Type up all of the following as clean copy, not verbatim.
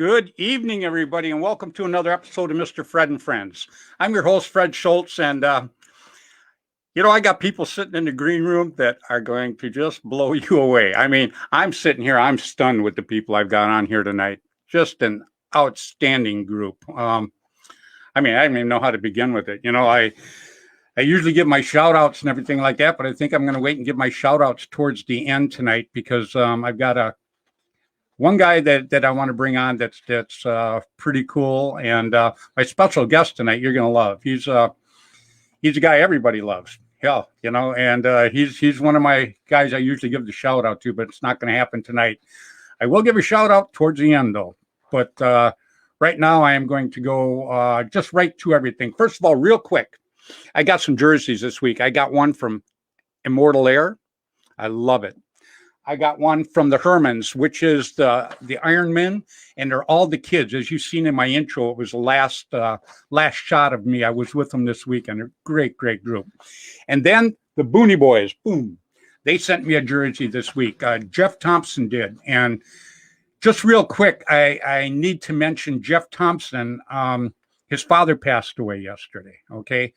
Good evening, everybody, and welcome to another episode of Mr. Fred and Friends. I'm your host, Fred Schultz, and I got people sitting in the green room that are going to just blow you away. I mean, I'm sitting here, I'm stunned with the people I've got on here tonight. Just an outstanding group. I don't even know how to begin with it. I usually give my shout outs and everything like that, but I think I'm going to wait and give my shout outs towards the end tonight because I've got one guy that I want to bring on that's pretty cool, and my special guest tonight you're going to love. He's a guy everybody loves. Hell, and he's one of my guys I usually give the shout out to, but it's not going to happen tonight. I will give a shout out towards the end though, but right now I am going to go just right to everything. First of all, real quick, I got some jerseys this week. I got one from Immortal Air. I love it. I got one from the Hermans, which is the Iron Men, and they're all the kids. As you've seen in my intro, it was the last shot of me. I was with them this week, and a great group. And then the Booney Boys, boom, they sent me a jersey this week. Jeff Thompson did. And just real quick, I need to mention Jeff Thompson. His father passed away yesterday, okay?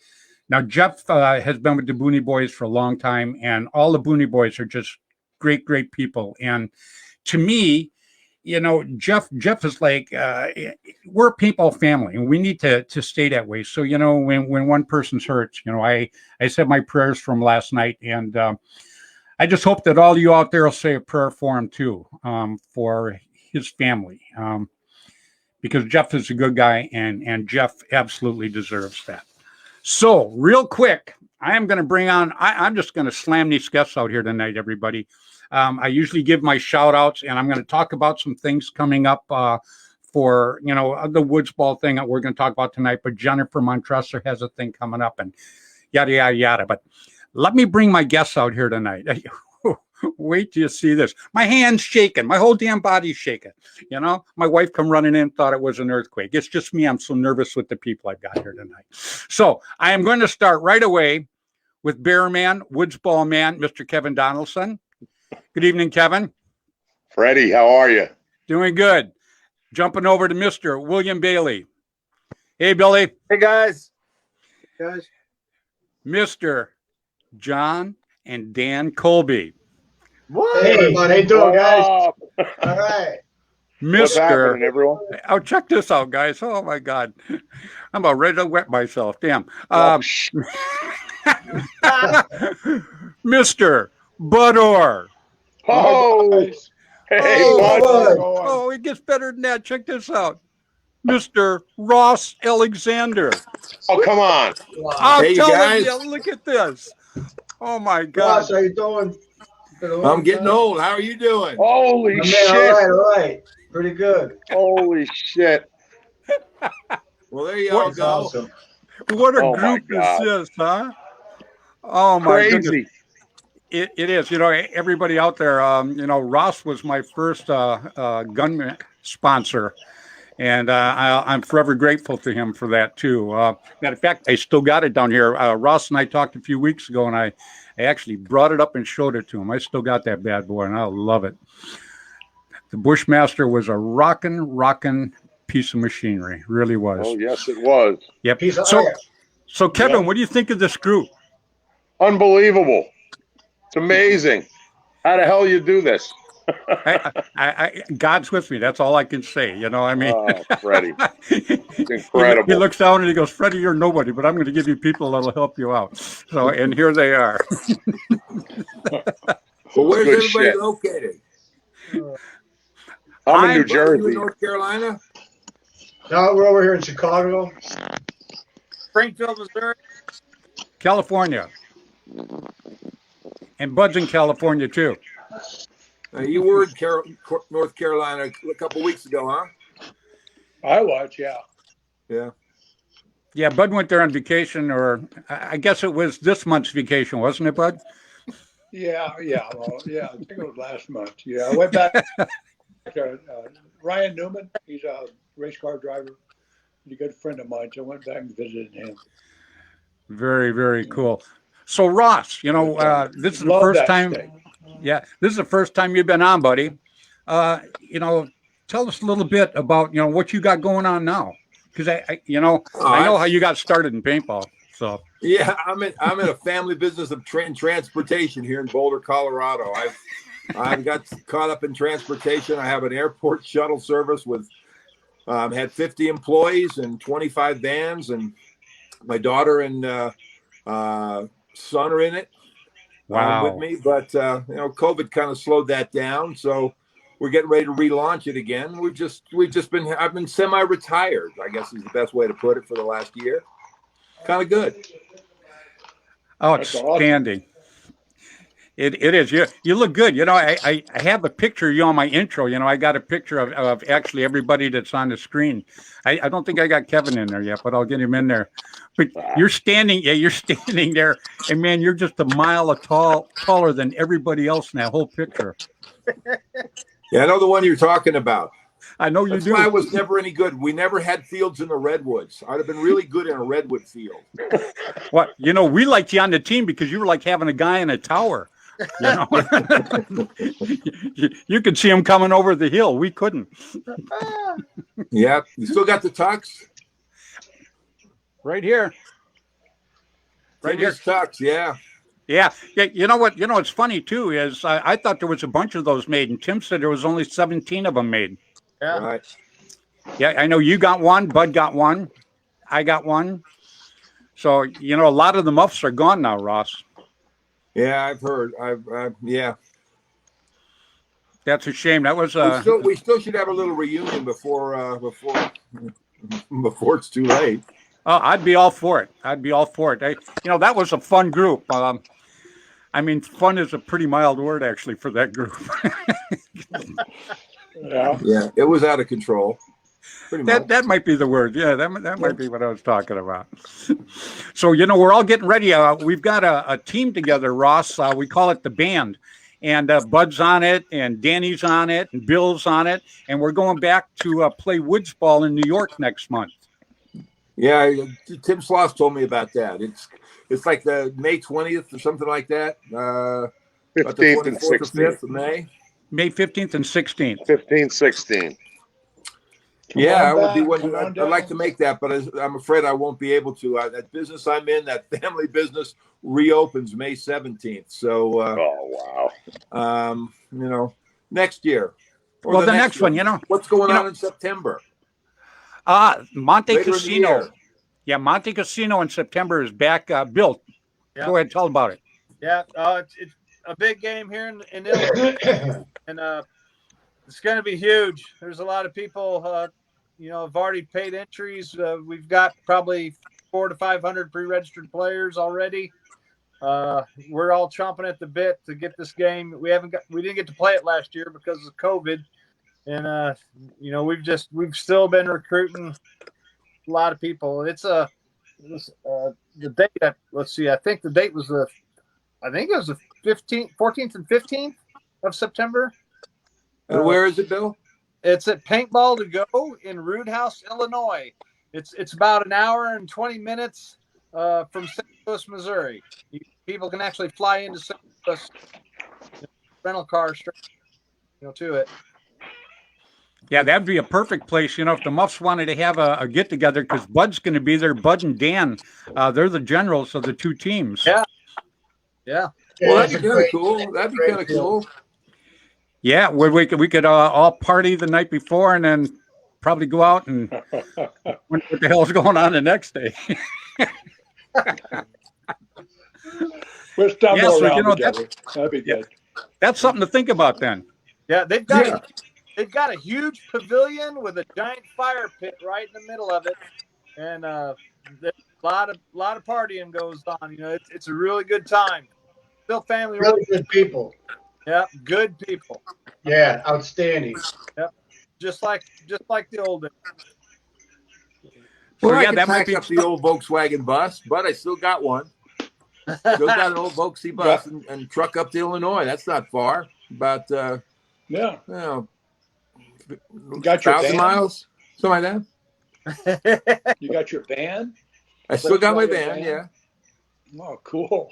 Now, Jeff has been with the Booney Boys for a long time, and all the Booney Boys are just great people. And to me, Jeff is like we're a paintball family, and we need to stay that way. So when one person's hurt, I said my prayers from last night, and I just hope that all of you out there will say a prayer for him too, for his family, because Jeff is a good guy, and Jeff absolutely deserves that. So real quick, I am going to bring on, I'm just going to slam these guests out here tonight, everybody. I usually give my shout outs, and I'm going to talk about some things coming up for, the Woods Ball thing that we're going to talk about tonight. But Jennifer Montresor has a thing coming up and yada. But let me bring my guests out here tonight. Wait till you see this. My hand's shaking. My whole damn body's shaking. My wife come running in, thought it was an earthquake. It's just me. I'm so nervous with the people I've got here tonight. So I am going to start right away with Bear Man, Woods Ball Man, Mr. Kevin Donaldson. Good evening, Kevin. Freddy, how are you? Doing good. Jumping over to Mr. William Bailey. Hey, Billy. Hey, guys. Mr. John and Dan Colby. What? Hey, everybody. How you doing, guys? All right. What's happening, everyone? Oh, check this out, guys. Oh, my God. I'm about ready to wet myself. Damn. Mr. Bud Orr. Oh, hey, Bud. Oh, it gets better than that. Check this out. Mr. Ross Alexander. Oh, come on. I'm Hey, telling guys. you, look at this. Oh, my God. Ross, how you doing? I'm getting old. How are you doing? Holy shit. All right. Pretty good. Holy shit. Well, there you all That's go. awesome. What a Oh, my group is God. this, huh? Oh, my goodness. Crazy. It is. Everybody out there, Ross was my first gun sponsor. And I'm forever grateful to him for that, too. Matter of fact, I still got it down here. Ross and I talked a few weeks ago, and I actually brought it up and showed it to him. I still got that bad boy, and I love it. The Bushmaster was a rockin' piece of machinery. Really was. Oh, yes, it was. Yep. Piece of So Kevin, Yeah. what do you think of this group? Unbelievable. It's amazing. How the hell you do this? God's with me. That's all I can say. Oh, Freddy. It's incredible. He looks down and he goes, Freddy, you're nobody, but I'm going to give you people that'll help you out. So, and here they are. Well, where's Good everybody shit. located? I'm in New You in Jersey. North Carolina? No, we're over here in Chicago. Springfield, Missouri? California. And Bud's in California, too. You were in North Carolina a couple weeks ago, huh? I was, yeah. Yeah. Yeah, Bud went there on vacation, or I guess it was this month's vacation, wasn't it, Bud? Yeah. Well, yeah, I think it was last month. Yeah, I went back to Ryan Newman. He's a race car driver. He's a good friend of mine, so I went back and visited him. Very cool. So, Ross, this is the Love first that time. state. Yeah, this is the first time you've been on, buddy. tell us a little bit about what you got going on now, because I Oh, I know how you got started in paintball. So Yeah, I'm in a family business of transportation here in Boulder, Colorado. I've got caught up in transportation. I have an airport shuttle service with had 50 employees and 25 vans, and my daughter and son are in it with wow. me. But COVID kind of slowed that down, so we're getting ready to relaunch it again. I've been semi-retired, I guess is the best way to put it, for the last year. Kind of good. That's awesome. Outstanding. It is. You look good. I have a picture of you on my intro. I got a picture of actually everybody that's on the screen. I don't think I got Kevin in there yet, but I'll get him in there. But you're standing there, and man, you're just a mile taller than everybody else in that whole picture. Yeah, I know the one you're talking about. I know you That's do. why I was never any good. We never had fields in the redwoods. I'd have been really good in a redwood field. What? We liked you on the team because you were like having a guy in a tower. You could see him coming over the hill. We couldn't. Yeah, you still got the tux? Right here. Right here. Tux, yeah. Yeah. You know what? It's funny too. Is I thought there was a bunch of those made, and Tim said there was only 17 of them made. Yeah. Right. Yeah, I know you got one. Bud got one. I got one. So a lot of the muffs are gone now, Ross. Yeah, I've heard. Yeah. That's a shame. That was. We still should have a little reunion before it's too late. Oh, I'd be all for it. That was a fun group. Fun is a pretty mild word actually for that group. Yeah, it was out of control. That might be the word. Yeah, that might be what I was talking about. So, we're all getting ready. We've got a team together, Ross. We call it the band. And Bud's on it, and Danny's on it, and Bill's on it. And we're going back to play Woods Ball in New York next month. Yeah, Tim Sloss told me about that. It's like the May 20th or something like that. 15th and 16th of May. May 15th and 16th. 15, 16. Yeah, I would be one. I'd like to make that, but I'm afraid I won't be able to. That business I'm in, that family business, reopens May 17th. So, oh wow. Next year. Well, the next one, What's going on in September? Monte Later Casino. Yeah, Monte Casino in September is back. Bill, go ahead, tell about it. Yeah, it's a big game here in Illinois, and it's going to be huge. There's a lot of people, have already paid entries. We've got probably 400 to 500 pre-registered players already. We're all chomping at the bit to get this game. We didn't get to play it last year because of COVID, and we've still been recruiting a lot of people. The date. Let's see. I think the date was the 14th and 15th of September. And where is it, Bill? It's at Paintball to Go in Roodhouse, Illinois. It's about an hour and 20 minutes from St. Louis, Missouri. People can actually fly into St. Louis, rental car straight, to it. Yeah, that'd be a perfect place. If the Muffs wanted to have a get together, because Bud's going to be there. Bud and Dan, they're the generals of the two teams. Yeah. Well, that'd be kind of cool. That'd be kind of cool. Yeah, we could all party the night before and then probably go out and what the hell's going on the next day. We'll stop Yeah, so, together. That'd be good. That's something to think about then. Yeah, they've got a huge pavilion with a giant fire pit right in the middle of it, and there's a lot of partying goes on. It's a really good time. Still family. Really good people. Yeah, good people. Yeah, outstanding. Yep, just like the old days. Well, yeah, I can that might pack be up the old Volkswagen bus, but I still got one. Still got an old Volksy bus and truck up to Illinois. That's not far. About Yeah. you got your 1,000 van? miles, something like that. You got your van? I still got my Volkswagen van. van? Yeah. Oh, cool.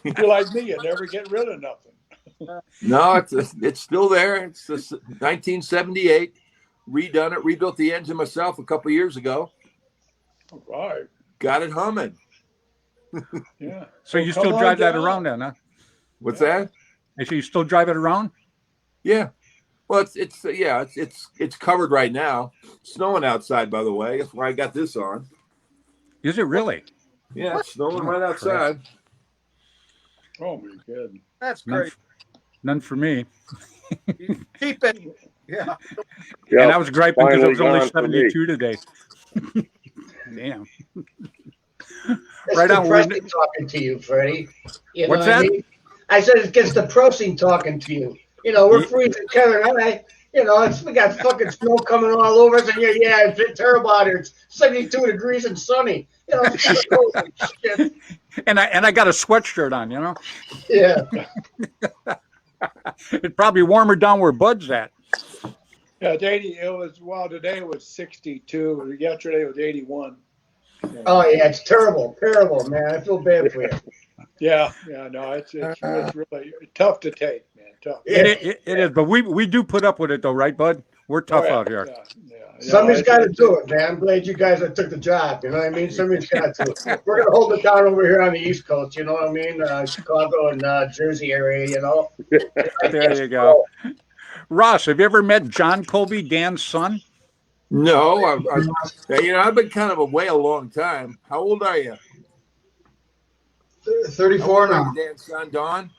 You're like me. You never get rid of nothing. No, it's still there. It's 1978. Redone it, rebuilt the engine myself a couple years ago. All right. Got it humming. Yeah. So Well, you come still on drive that down. around then, huh? What's that? So you still drive it around? Yeah. Well, it's covered right now. Snowing outside, by the way. That's why I got this on. Is it really? Yeah, it's snowing Oh, right outside. Oh my God. That's None, great. none for me. Keep it. Yeah. And I Yep. was griping because it was only Finally gone for me. 72 today. Damn. It's Right on. depressing talking to you, Freddie. You know What's what I that? mean? I said it gets depressing talking to you. You know, we're freezing, Kevin and I. You know, we got fucking snow coming all over us, and yeah, it's terrible out here. It's 72 degrees and sunny. You know, it's cold and shit. And I got a sweatshirt on, you know. Yeah. It's probably warmer down where Bud's at. Yeah, it's 80. Today it was 62. Yesterday it was 81. Oh yeah, it's terrible, man. I feel bad for you. Yeah, no, it's really tough to take, man. Tough. It is, but we do put up with it though, right, Bud? We're tough Oh, yeah, out here. Yeah. Somebody's got to do it, man. I'm glad you guys took the job. You know what I mean? Somebody's got to. We're gonna hold it down over here on the East Coast. You know what I mean? Chicago and Jersey area. You know. There you go. Ross, have you ever met John Colby, Dan's son? No, I've been kind of away a long time. How old are you? 34 now. Dan's son, Don.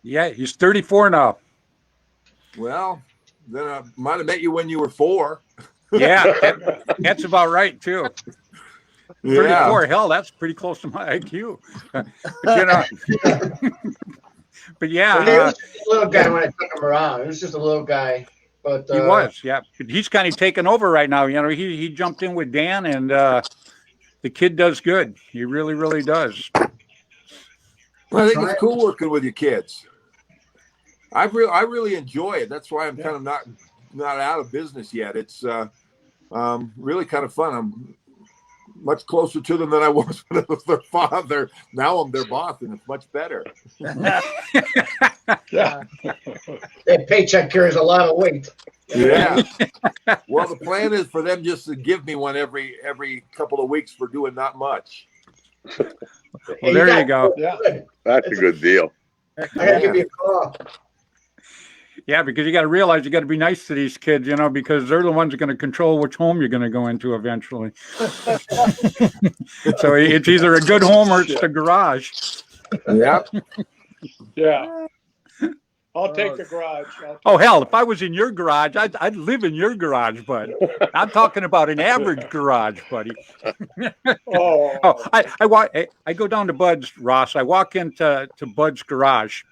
Yeah, he's 34 now. Well, then I might have met you when you were 4. Yeah, that's about right too. 34, hell, that's pretty close to my IQ. But, you know, but yeah, He was just a little guy when I took him around. He was just a little guy, but he was. Yeah, but he's kind of taken over right now. You know, he jumped in with Dan, and the kid does good. He really, really does. Well, I think it's cool working with your kids. I really enjoy it. That's why I'm kind of not out of business yet. It's really kind of fun. I'm much closer to them than I was when I was their father. Now I'm their boss, and it's much better. Yeah. that paycheck carries a lot of weight. Yeah. Well, the plan is for them just to give me one every couple of weeks for doing not much. Well, there you go. Yeah. That's a good deal. I gotta give you a call. Yeah, because you got to realize you got to be nice to these kids, you know, because they're the ones that are going to control which home you're going to go into eventually. So it's either a good home or it's the garage. Yeah. Yeah. I'll take the garage. Oh, hell, if I was in your garage, I'd live in your garage, bud. I'm talking about an average garage, buddy. Oh, I go down to Bud's, Ross. I walk into Bud's garage.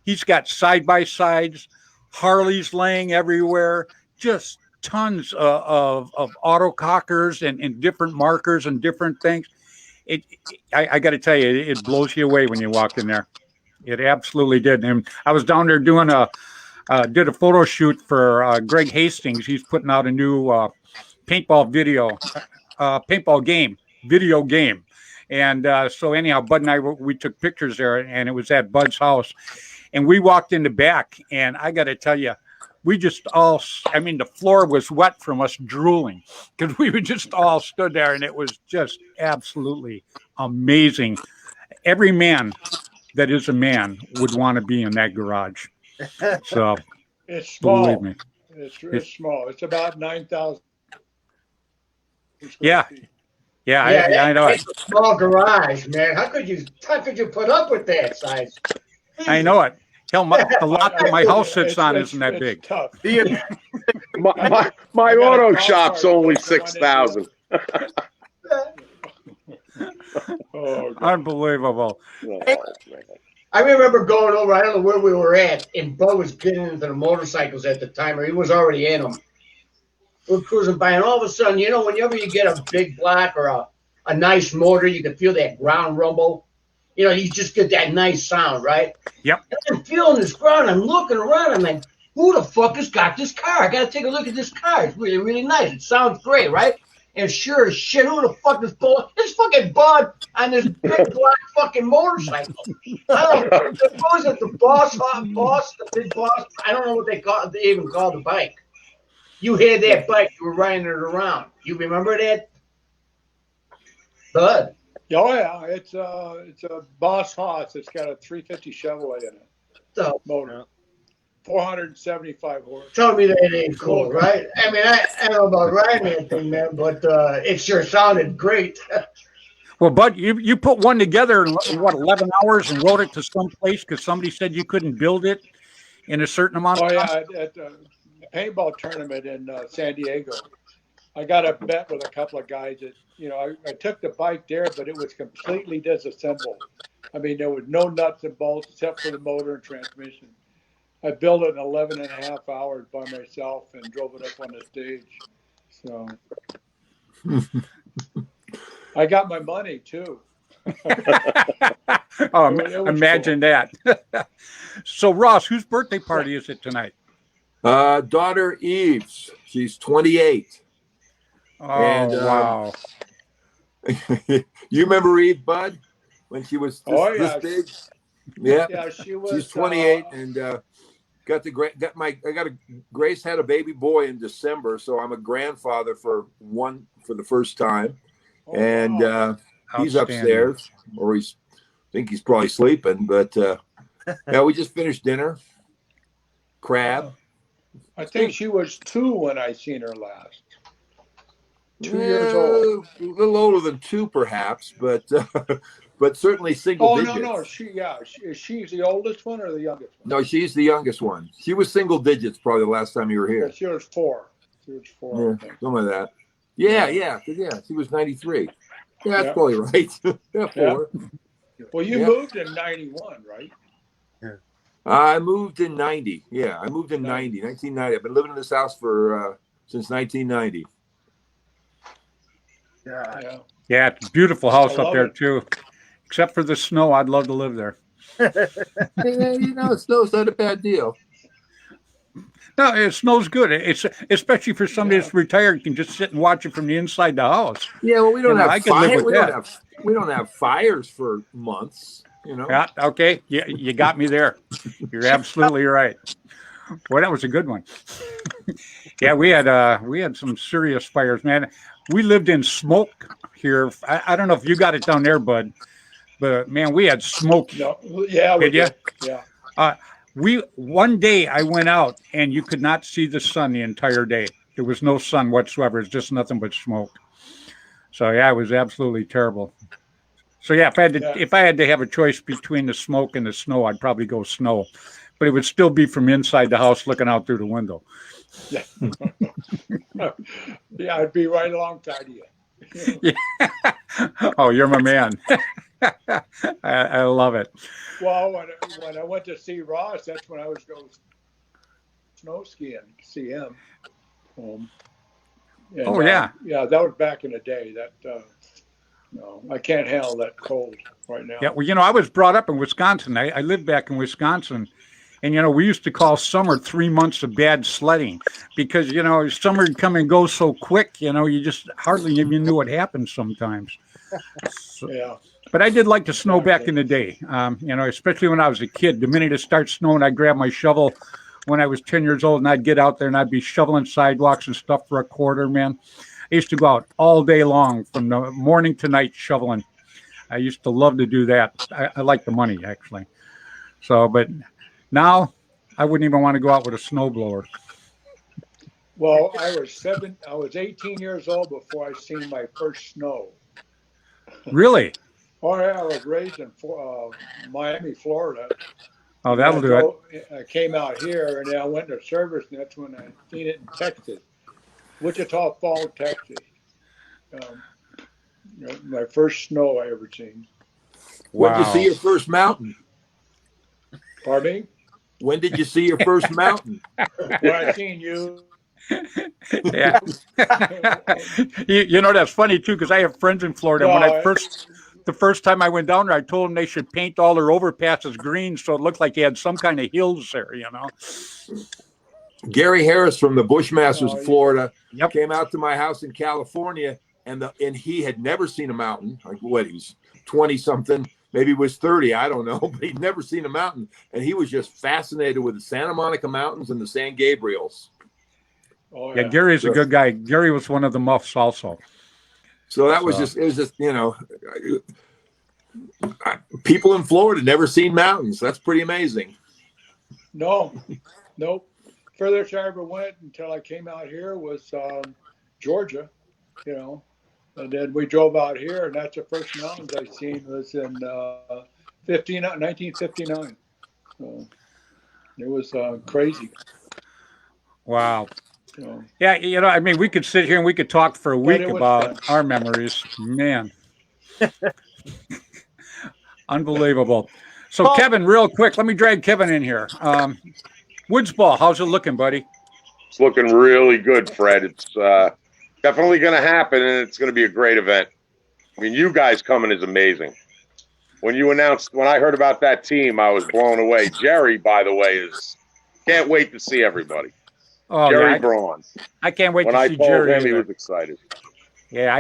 He's got side-by-sides, Harleys laying everywhere, just tons of autocockers and different markers and different things. I got to tell you, it blows you away when you walk in there. It absolutely did. And I was down there doing did a photo shoot for Greg Hastings. He's putting out a new paintball video game. And so anyhow, Bud and I, we took pictures there, and it was at Bud's house. And we walked in the back, and I got to tell you, we just all, the floor was wet from us drooling because we were just all stood there, and it was just absolutely amazing. Every man that is a man would want to be in that garage. So it's small. believe me. It's small. It's about 9,000. Yeah. Yeah, I know it. It's a small garage, man. How could you put up with that size? I know it. Hell, the lot that my house sits on isn't that it's big. Tough. My auto shop's only 6,000. Oh, God. Unbelievable. I remember going over, I don't know where we were at, and Bo was getting into the motorcycles at the time, or he was already in them. We're cruising by, and all of a sudden, you know, whenever you get a big block or a nice motor, you can feel that ground rumble. You know, you just get that nice sound, right? Yep. And I'm feeling this ground. I'm looking around. I'm like, who the fuck has got this car? I got to take a look at this car. It's really, really nice. It sounds great, right? And sure as shit, who the fuck is pulling? It's fucking Bud on this big black fucking motorcycle. I don't know. What was it? The boss, the big boss? I don't know what they even call the bike. You had that bike, you were riding it around. You remember that? Bud. Oh yeah, it's a Boss Haas. It's got a 350 Chevrolet in it. So, Motor, 475 horse. tell me that ain't cool, right? I mean, I don't know about riding that thing, man, but it sure sounded great. Well, Bud, you put one together in what 11 hours and rode it to some place because somebody said you couldn't build it in a certain amount of time. Oh yeah, at the paintball tournament in San Diego, I got a bet with a couple of guys that I took the bike there, but it was completely disassembled. I mean, there was no nuts and bolts except for the motor and transmission. I built it in 11 and a half hours by myself and drove it up on the stage. So I got my money too. Oh, cool. imagine that. So, Ross, whose birthday party is it tonight? Daughter Eve's. She's 28. Oh, And, wow. You remember Eve, Bud, when she was this big? Yeah. Yeah, she was. She's 28 and Grace had a baby boy in December, so I'm a grandfather for the first time. Oh, And wow. he's upstairs, or I think he's probably sleeping. But yeah, we just finished dinner. Crab. I think she was 2 when I seen her last. 2 years old. A little older than 2, perhaps, but certainly single digits. No. She's the oldest one or the youngest one? No, she's the youngest one. She was single digits probably the last time you were here. Yeah, she was 4. She was 4. Yeah, some of that. Yeah. She was 93. Yeah, that's Yeah. probably right. Yeah, 4. Well, you moved in 91, right? I moved in 90. Yeah, I moved in 1990. I've been living in this house for since 1990. Yeah, it's a beautiful house I up love there, it. too. Except for the snow, I'd love to live there. Yeah, snow's not a bad deal. No, it snows good. It's especially for somebody that's retired, can just sit and watch it from the inside the house. Yeah, well, we don't I have could live fires. with We don't have fires for months. Yeah, okay. Yeah, you got me there. You're absolutely right. Boy, that was a good one. Yeah, we had some serious fires, man. We lived in smoke here. I don't know if you got it down there, Bud, but man, we had smoke. No. Yeah. Did you? Yeah. One day I went out and you could not see the sun the entire day. There was no sun whatsoever. It's just nothing but smoke. So yeah, it was absolutely terrible. So yeah, if I had to have a choice between the smoke and the snow, I'd probably go snow. But it would still be from inside the house looking out through the window. Yeah. Yeah, I'd be right alongside you. Yeah. Oh, you're my man. I love it. Well, when I went to see Ross, that's when I was going snow skiing to see him. Yeah. Yeah, that was back in the day. No, I can't handle that cold right now. Yeah, well, I was brought up in Wisconsin. I lived back in Wisconsin. And, we used to call summer 3 months of bad sledding because, summer would come and go so quick, you just hardly even knew what happened sometimes. So, Yeah. But I did like the snow back in the day, especially when I was a kid. The minute it starts snowing, I'd grab my shovel when I was 10 years old and I'd get out there and I'd be shoveling sidewalks and stuff for a quarter, man. I used to go out all day long from the morning to night shoveling. I used to love to do that. I like the money, actually. So, but now I wouldn't even want to go out with a snowblower. Well, I was 18 years old before I seen my first snow. Really? Oh, yeah, I was raised in Miami, Florida. Oh, that'll do it. I came out here, and then I went to service, and that's when I seen it in Texas, Wichita Falls, Texas. My first snow I ever seen. When did you see your first mountain? Pardon me? When did you see your first mountain? When I seen you. Yeah. That's funny too, because I have friends in Florida. No, The first time I went down there, I told them they should paint all their overpasses green so it looked like you had some kind of hills there, Gary Harris from the Bushmasters of Florida Yep. came out to my house in California and he had never seen a mountain. Like what, he was 20 something, maybe he was 30, I don't know, but he'd never seen a mountain, and he was just fascinated with the Santa Monica Mountains and the San Gabriels. Oh, Yeah, Gary's a good guy. Gary was one of the muffs also. So that was just, it was just, people in Florida never seen mountains. That's pretty amazing. No, nope. Furthest I ever went until I came out here was Georgia, and then we drove out here, and that's the first mountains I seen was in 1959. So it was crazy. Wow. So, Yeah, I mean, we could sit here and we could talk for a week it was about fun. our memories. Man. Unbelievable. So, Kevin, real quick, let me drag Kevin in here. Woods ball, how's it looking, buddy? It's looking really good, Fred. It's definitely going to happen, and it's going to be a great event. I mean, you guys coming is amazing. When I heard about that team, I was blown away. Jerry, by the way, can't wait to see everybody. Oh, Jerry yeah, Braun. I can't wait When to I see told Jerry. him, he either. was excited. Yeah,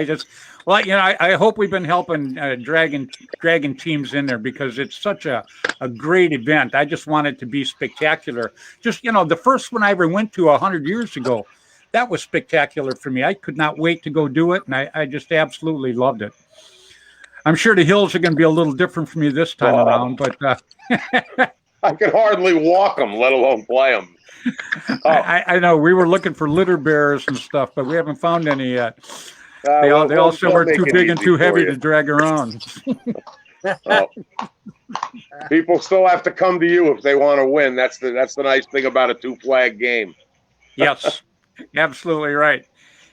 I hope we've been helping dragging teams in there because it's such a great event. I just want it to be spectacular. Just, the first one I ever went to 100 years ago, that was spectacular for me. I could not wait to go do it, and I just absolutely loved it. I'm sure the hills are going to be a little different for me this time around, but I could hardly walk them, let alone play them. I know we were looking for litter bearers and stuff, but we haven't found any yet. They all said we're too big and too heavy to drag around. People still have to come to you if they want to win. That's the nice thing about a 2-flag game. Yes, absolutely right.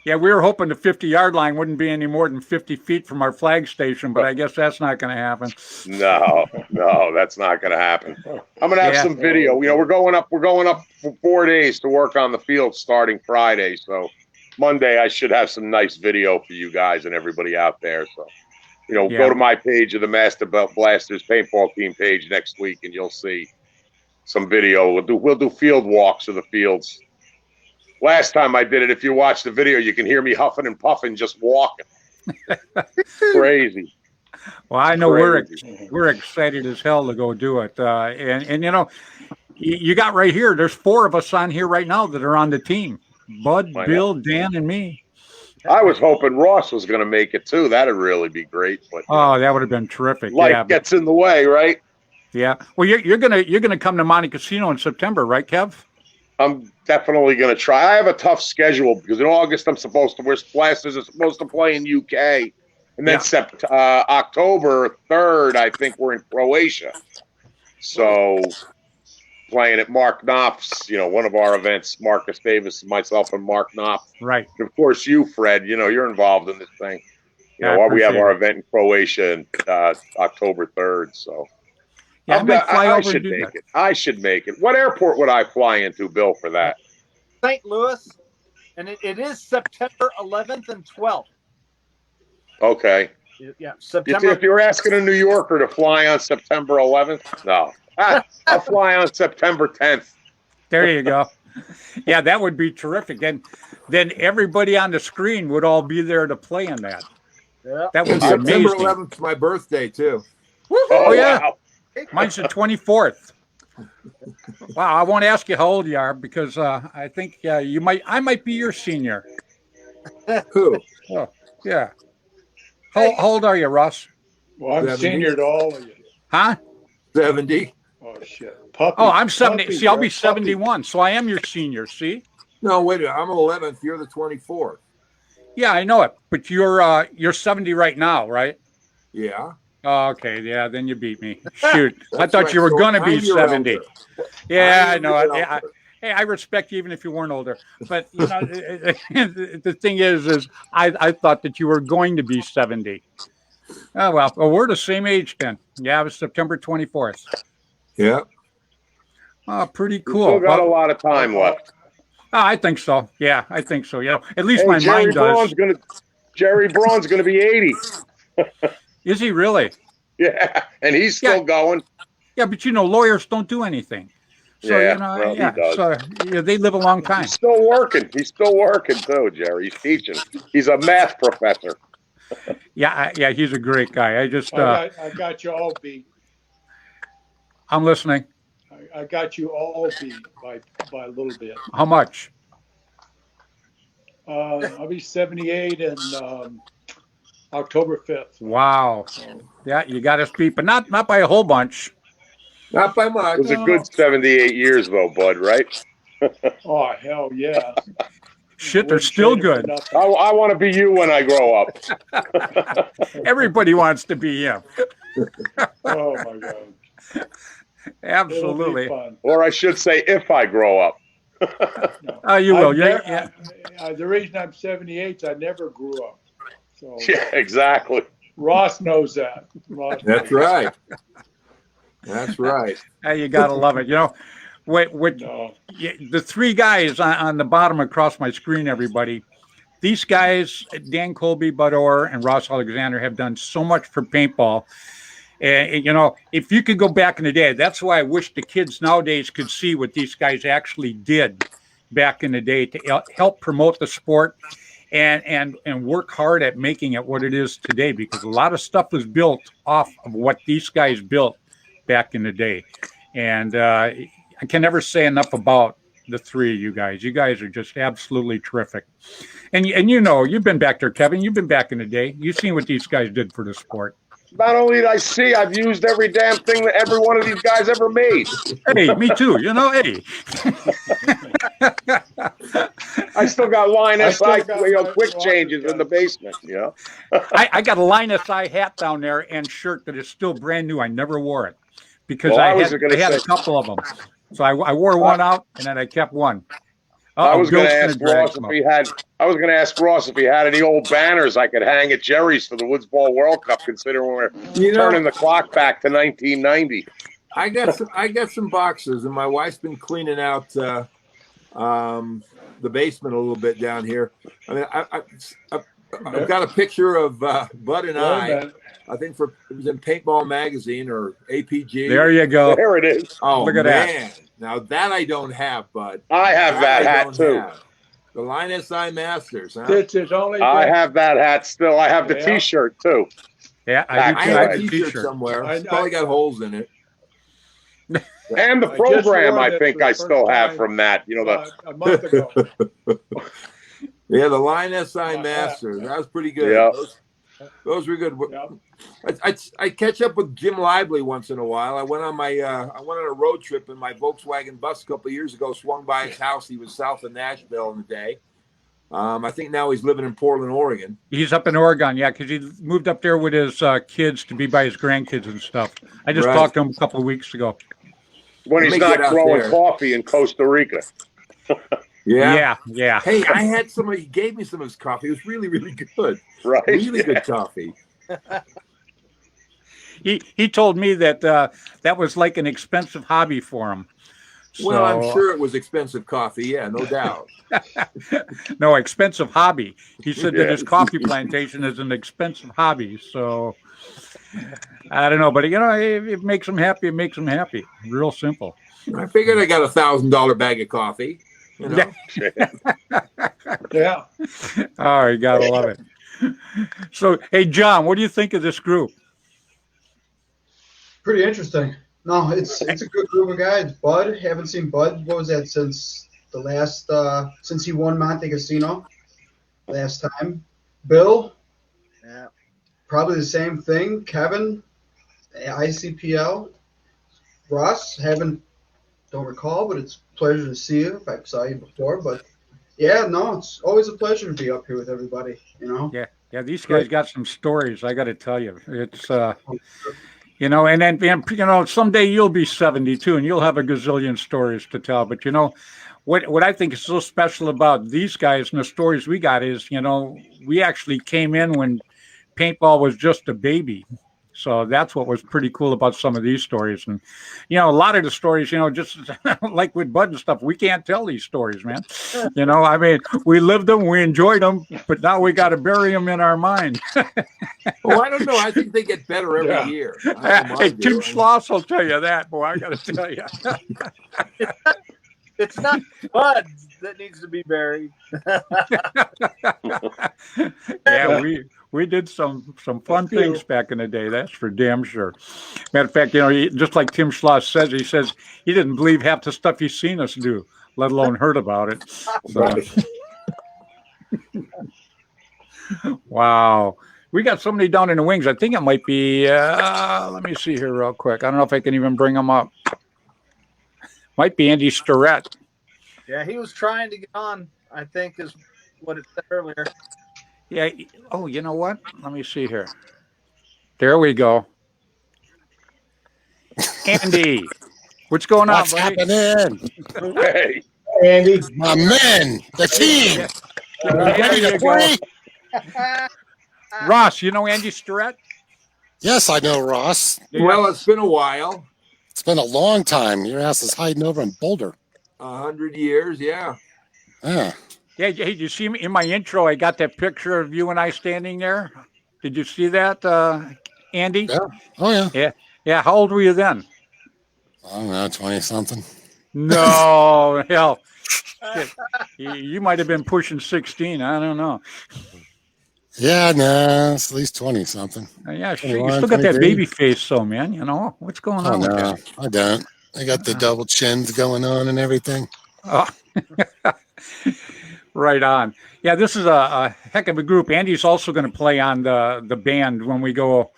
Yeah, we were hoping the 50-yard line wouldn't be any more than 50 feet from our flag station, but I guess that's not going to happen. No, that's not going to happen. I'm going to have some video. We're going up for 4 days to work on the field starting Friday. So Monday I should have some nice video for you guys and everybody out there. So, go to my page of the Master Blasters paintball team page next week, and you'll see some video. We'll do field walks of the fields. Last time I did it, if you watch the video, you can hear me huffing and puffing just walking. Crazy. Well, I know we're excited as hell to go do it. And you got right here, there's 4 of us on here right now that are on the team. Bud, Bill, Dan, and me. I was hoping Ross was going to make it too. That'd really be great. But that would have been terrific. Life gets in the way, right? Yeah. Well, you're gonna come to Monte Casino in September, right, Kev? I'm definitely going to try. I have a tough schedule because in August we're Blasters are supposed to play in UK, and then October 3rd I think we're in Croatia. So playing at Mark Knopf's, one of our events, Marcus Davis, myself, and Mark Knopf. Right. And of course, you, Fred. You're involved in this thing. We have our event in Croatia on October 3rd. So. Yeah, I should make it. I should make it. What airport would I fly into, Bill, for that? St. Louis, and it is September 11th and 12th. Okay. Yeah, September. If you're asking a New Yorker to fly on September 11th, no. I'll fly on September 10th. There you go. Yeah, that would be terrific. Then everybody on the screen would all be there to play in that. Yeah. That would be September amazing. 11th is my birthday, too. Oh, yeah. Wow. Mine's the 24th. Wow, I won't ask you how old you are because I think I might be your senior. Who? Oh, yeah. How old are you, Russ? Well, I'm 70. senior to all of you. Huh? 70. Oh, shit. Puppy. Oh, I'm 70. Puppy, See, I'll be puppy. 71, so I am your senior, see? No, wait a minute. I'm 11th. You're the 24th. Yeah, I know it, but you're 70 right now, right? Yeah. Oh, okay, yeah, then you beat me. Shoot, I That's thought right. you were So going to be I'm your 70. elder. Yeah, I I'm know. your Yeah, elder. hey, I respect you even if you weren't older. But the thing is I thought that you were going to be 70. Oh well, we're the same age then. Yeah, it was September 24th. Yeah. Oh, pretty We cool. still got a lot of time left. I think so. Yeah, I think so. At least Hey, my mind does. Jerry Braun's gonna be 80. Is he really? Yeah, and he's still going. Yeah, but lawyers don't do anything. So, He does. So they live a long time. He's still working. He's still working too, Jerry. He's teaching. He's a math professor. Yeah, he's a great guy. I got you all beat. I'm listening. I got you all beat by a little bit. How much? I'll be 78 and October 5th. Wow. Yeah, you got us beat, but not by a whole bunch. Not by much. It was a good 78 years, though, Bud, right? Oh, hell yeah. Shit, they're still good. I want to be you when I grow up. Everybody wants to be him. Oh, my God. Absolutely. It'll be fun. Or I should say, if I grow up. Oh, you will. Yeah. The reason I'm 78 is I never grew up. So Yeah, exactly. Ross knows that. That's right. That's right. Hey, you gotta love it. The three guys on the bottom across my screen, everybody. These guys, Dan Colby, Bud Orr, and Ross Alexander, have done so much for paintball. And if you could go back in the day, that's why I wish the kids nowadays could see what these guys actually did back in the day to help promote the sport and work hard at making it what it is today, because a lot of stuff was built off of what these guys built back in the day. And I can never say enough about the three of you guys. You guys are just absolutely terrific. And you've been back there, Kevin. You've been back in the day. You've seen what these guys did for the sport. Not only did I see, I've used every damn thing that every one of these guys ever made. Hey, me too. Hey. I still got line SI, quick changes in the basement. I got a line SI hat down there and shirt that is still brand new. I never wore it because I had a couple of them. So I wore one out and then I kept one. I was going to ask Ross if he had any old banners I could hang at Jerry's for the Woods Ball World Cup, considering we're turning the clock back to 1990. I got some boxes, and my wife's been cleaning out the basement a little bit down here. I mean, I've got a picture of Bud and I think it was in Paintball Magazine or APG. There you go. There it is. Oh, look at that. Now that I don't have, Bud. I have that hat too. The Line SI Masters. Huh? I have that hat still. I have the T-shirt too. Yeah, I have a T-shirt somewhere. It's probably got holes in it. And the program, I think I still have from that. A month ago. Yeah, the Line SI Masters. That was pretty good. Yeah. Those were good. Yeah. I catch up with Jim Lively once in a while. I went on a road trip in my Volkswagen bus a couple of years ago. Swung by his house. He was south of Nashville in the day. I think now he's living in Portland, Oregon. He's up in Oregon, yeah, because he moved up there with his kids to be by his grandkids and stuff. I just talked to him a couple of weeks ago. When he's not growing coffee in Costa Rica. Yeah. Hey, I had somebody gave me some of his coffee. It was really, really good. Right. Really good coffee. He told me that that was like an expensive hobby for him. Well, I'm sure it was expensive coffee. Yeah, no doubt. No, expensive hobby. He said that his coffee plantation is an expensive hobby. So I don't know, but it makes him happy. It makes him happy. Real simple. I figured I got $1,000 bag of coffee. Yeah. Yeah. Oh, you gotta love it. So, hey, John, what do you think of this group? Pretty interesting. No, it's a good group of guys. Bud, haven't seen Bud. What was that since the last since he won Monte Casino last time? Bill, probably the same thing. Kevin, ICPL. Ross, don't recall, but it's a pleasure to see you. If I saw you before, but it's always a pleasure to be up here with everybody. Yeah, these guys got some stories. I got to tell you, it's and then someday you'll be 72 and you'll have a gazillion stories to tell. But what I think is so special about these guys and the stories we got is we actually came in when paintball was just a baby. So that's what was pretty cool about some of these stories. And, a lot of the stories, just like with Bud and stuff, we can't tell these stories, man. I mean, we lived them, we enjoyed them, but now we got to bury them in our mind. Well, I don't know. I think they get better every year. Hey, Tim Schloss will tell you that, boy. I got to tell you. It's not Bud that needs to be buried. Yeah, we did some fun things back in the day. That's for damn sure. Matter of fact, just like Tim Schloss says, he says he didn't believe half the stuff he's seen us do, let alone heard about it. So, Right. wow. We got somebody down in the wings. I think it might be, let me see here real quick. I don't know if I can even bring him up. Might be Andy Starrett. Yeah, he was trying to get on, I think is what it said earlier. Yeah. Oh, you know what? Let me see here. There we go. Andy, what's going What's on, buddy? happening? Hey, Andy. My men, the team. Ready There to you go. play? Ross, you know Andy Starrett? Yes, I know, Ross. Well, it's been a while. It's been a long time. Your ass is hiding over in Boulder. 100 years, yeah. Yeah. Yeah, hey, did you see me in my intro? I got that picture of you and I standing there. Did you see that, Andy? Yeah. Oh, yeah. Yeah. Yeah. How old were you then? I don't know, 20 something. No, hell. Shit. You might have been pushing 16. I don't know. Yeah, no, it's at least 20 something. Yeah, shit. You 21, still got that 22. baby face, though, man. What's going Oh, on with no, that? I don't. I got the double chins going on and everything. Oh. Right on. Yeah, this is a heck of a group. Andy's also going to play on the band when we go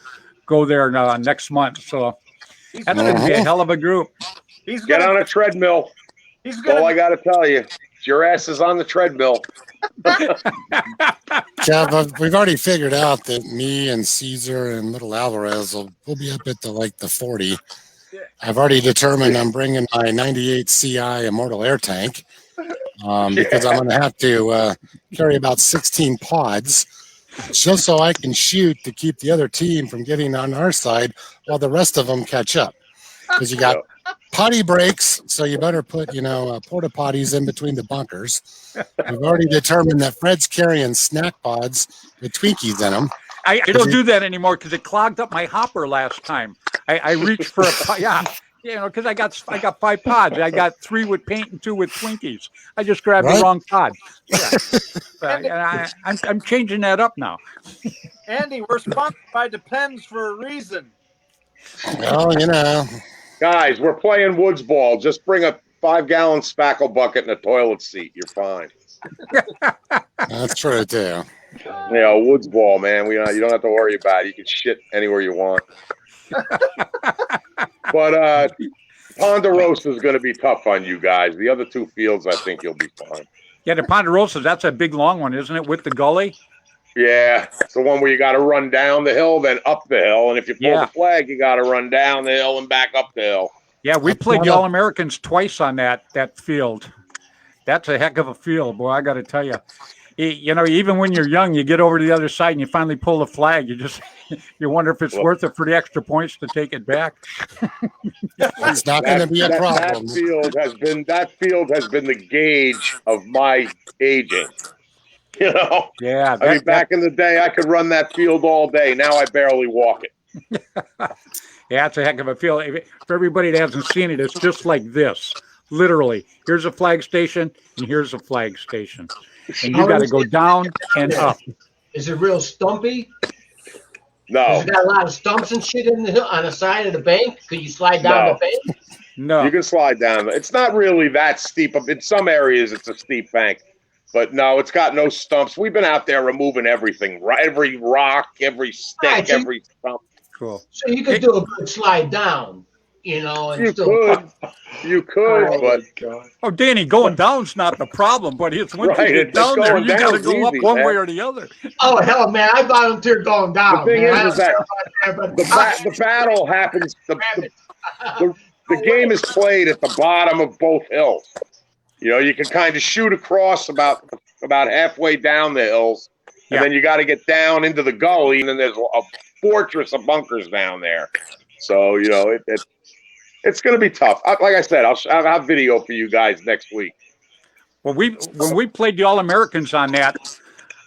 there next month. So that's going to be a hell of a group. He's get gonna on a treadmill. he's That's all I gonna got to tell you. Your ass is on the treadmill. Kev, we've already figured out that me and Caesar and little Alvarez will be up at the 40. Yeah. I've already determined I'm bringing my 98 CI Immortal Air Tank because I'm going to have to carry about 16 pods just so I can shoot to keep the other team from getting on our side while the rest of them catch up. Because you got potty breaks, so you better put, porta potties in between the bunkers. We've already determined that Fred's carrying snack pods with Twinkies in them. I don't do that anymore because it clogged up my hopper last time. I reached for a because I got 5 pods. I got 3 with paint and 2 with Twinkies. I just grabbed the wrong pod. Yeah. And I'm changing that up now. Andy, we're sponsored by Depends for a reason. Well, Guys, we're playing woods ball. Just bring a 5-gallon spackle bucket and a toilet seat. You're fine. that's true too. Woods ball, man. You don't have to worry about it. You can shit anywhere you want. But Ponderosa is going to be tough on you guys. The other 2 fields, I think you'll be fine. Yeah, the Ponderosa, that's a big long one, isn't it, with the gully? Yeah, it's the one where you got to run down the hill, then up the hill. And if you pull the flag, you got to run down the hill and back up the hill. Yeah, we played the All-Americans twice on that field. That's a heck of a field, boy, I got to tell you. Even when you're young, you get over to the other side and you finally pull the flag. You wonder if it's worth it for the extra points to take it back. It's not going to be a problem. That field has been the gauge of my aging. Yeah. Back in the day, I could run that field all day. Now I barely walk it. Yeah, it's a heck of a field. For everybody that hasn't seen it, it's just like this. Literally, here's a flag station and here's a flag station. And you got to go down and up. Is it real stumpy? No. Has it got a lot of stumps and shit on the side of the bank? Could you slide down the bank? No. You can slide down. It's not really that steep. In some areas, it's a steep bank. But no, it's got no stumps. We've been out there removing everything. Every rock, every stick, every stump. Cool. So you could do a good slide down, and You could, but oh, Danny, going down's not the problem, but it's when you get down there, you got to go up one way or the other. Oh hell, man! I volunteer going down. The thing is that the battle happens. The game is played at the bottom of both hills. You can kind of shoot across about halfway down the hills, and then you got to get down into the gully, and then there's a fortress of bunkers down there. So it's going to be tough. Like I said, I'll have video for you guys next week. Well, when we played the All-Americans on that,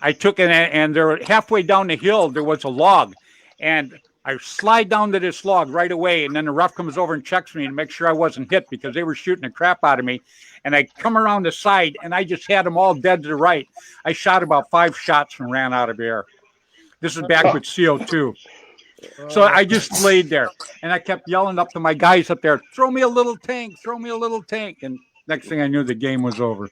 I took it and they're halfway down the hill. There was a log, and I slide down to this log right away, and then the ref comes over and checks me and makes sure I wasn't hit because they were shooting the crap out of me. And I come around the side, and I just had them all dead to the right. I shot about 5 shots and ran out of air. This is back with CO2. So I just laid there, and I kept yelling up to my guys up there, throw me a little tank, throw me a little tank. And next thing I knew, the game was over.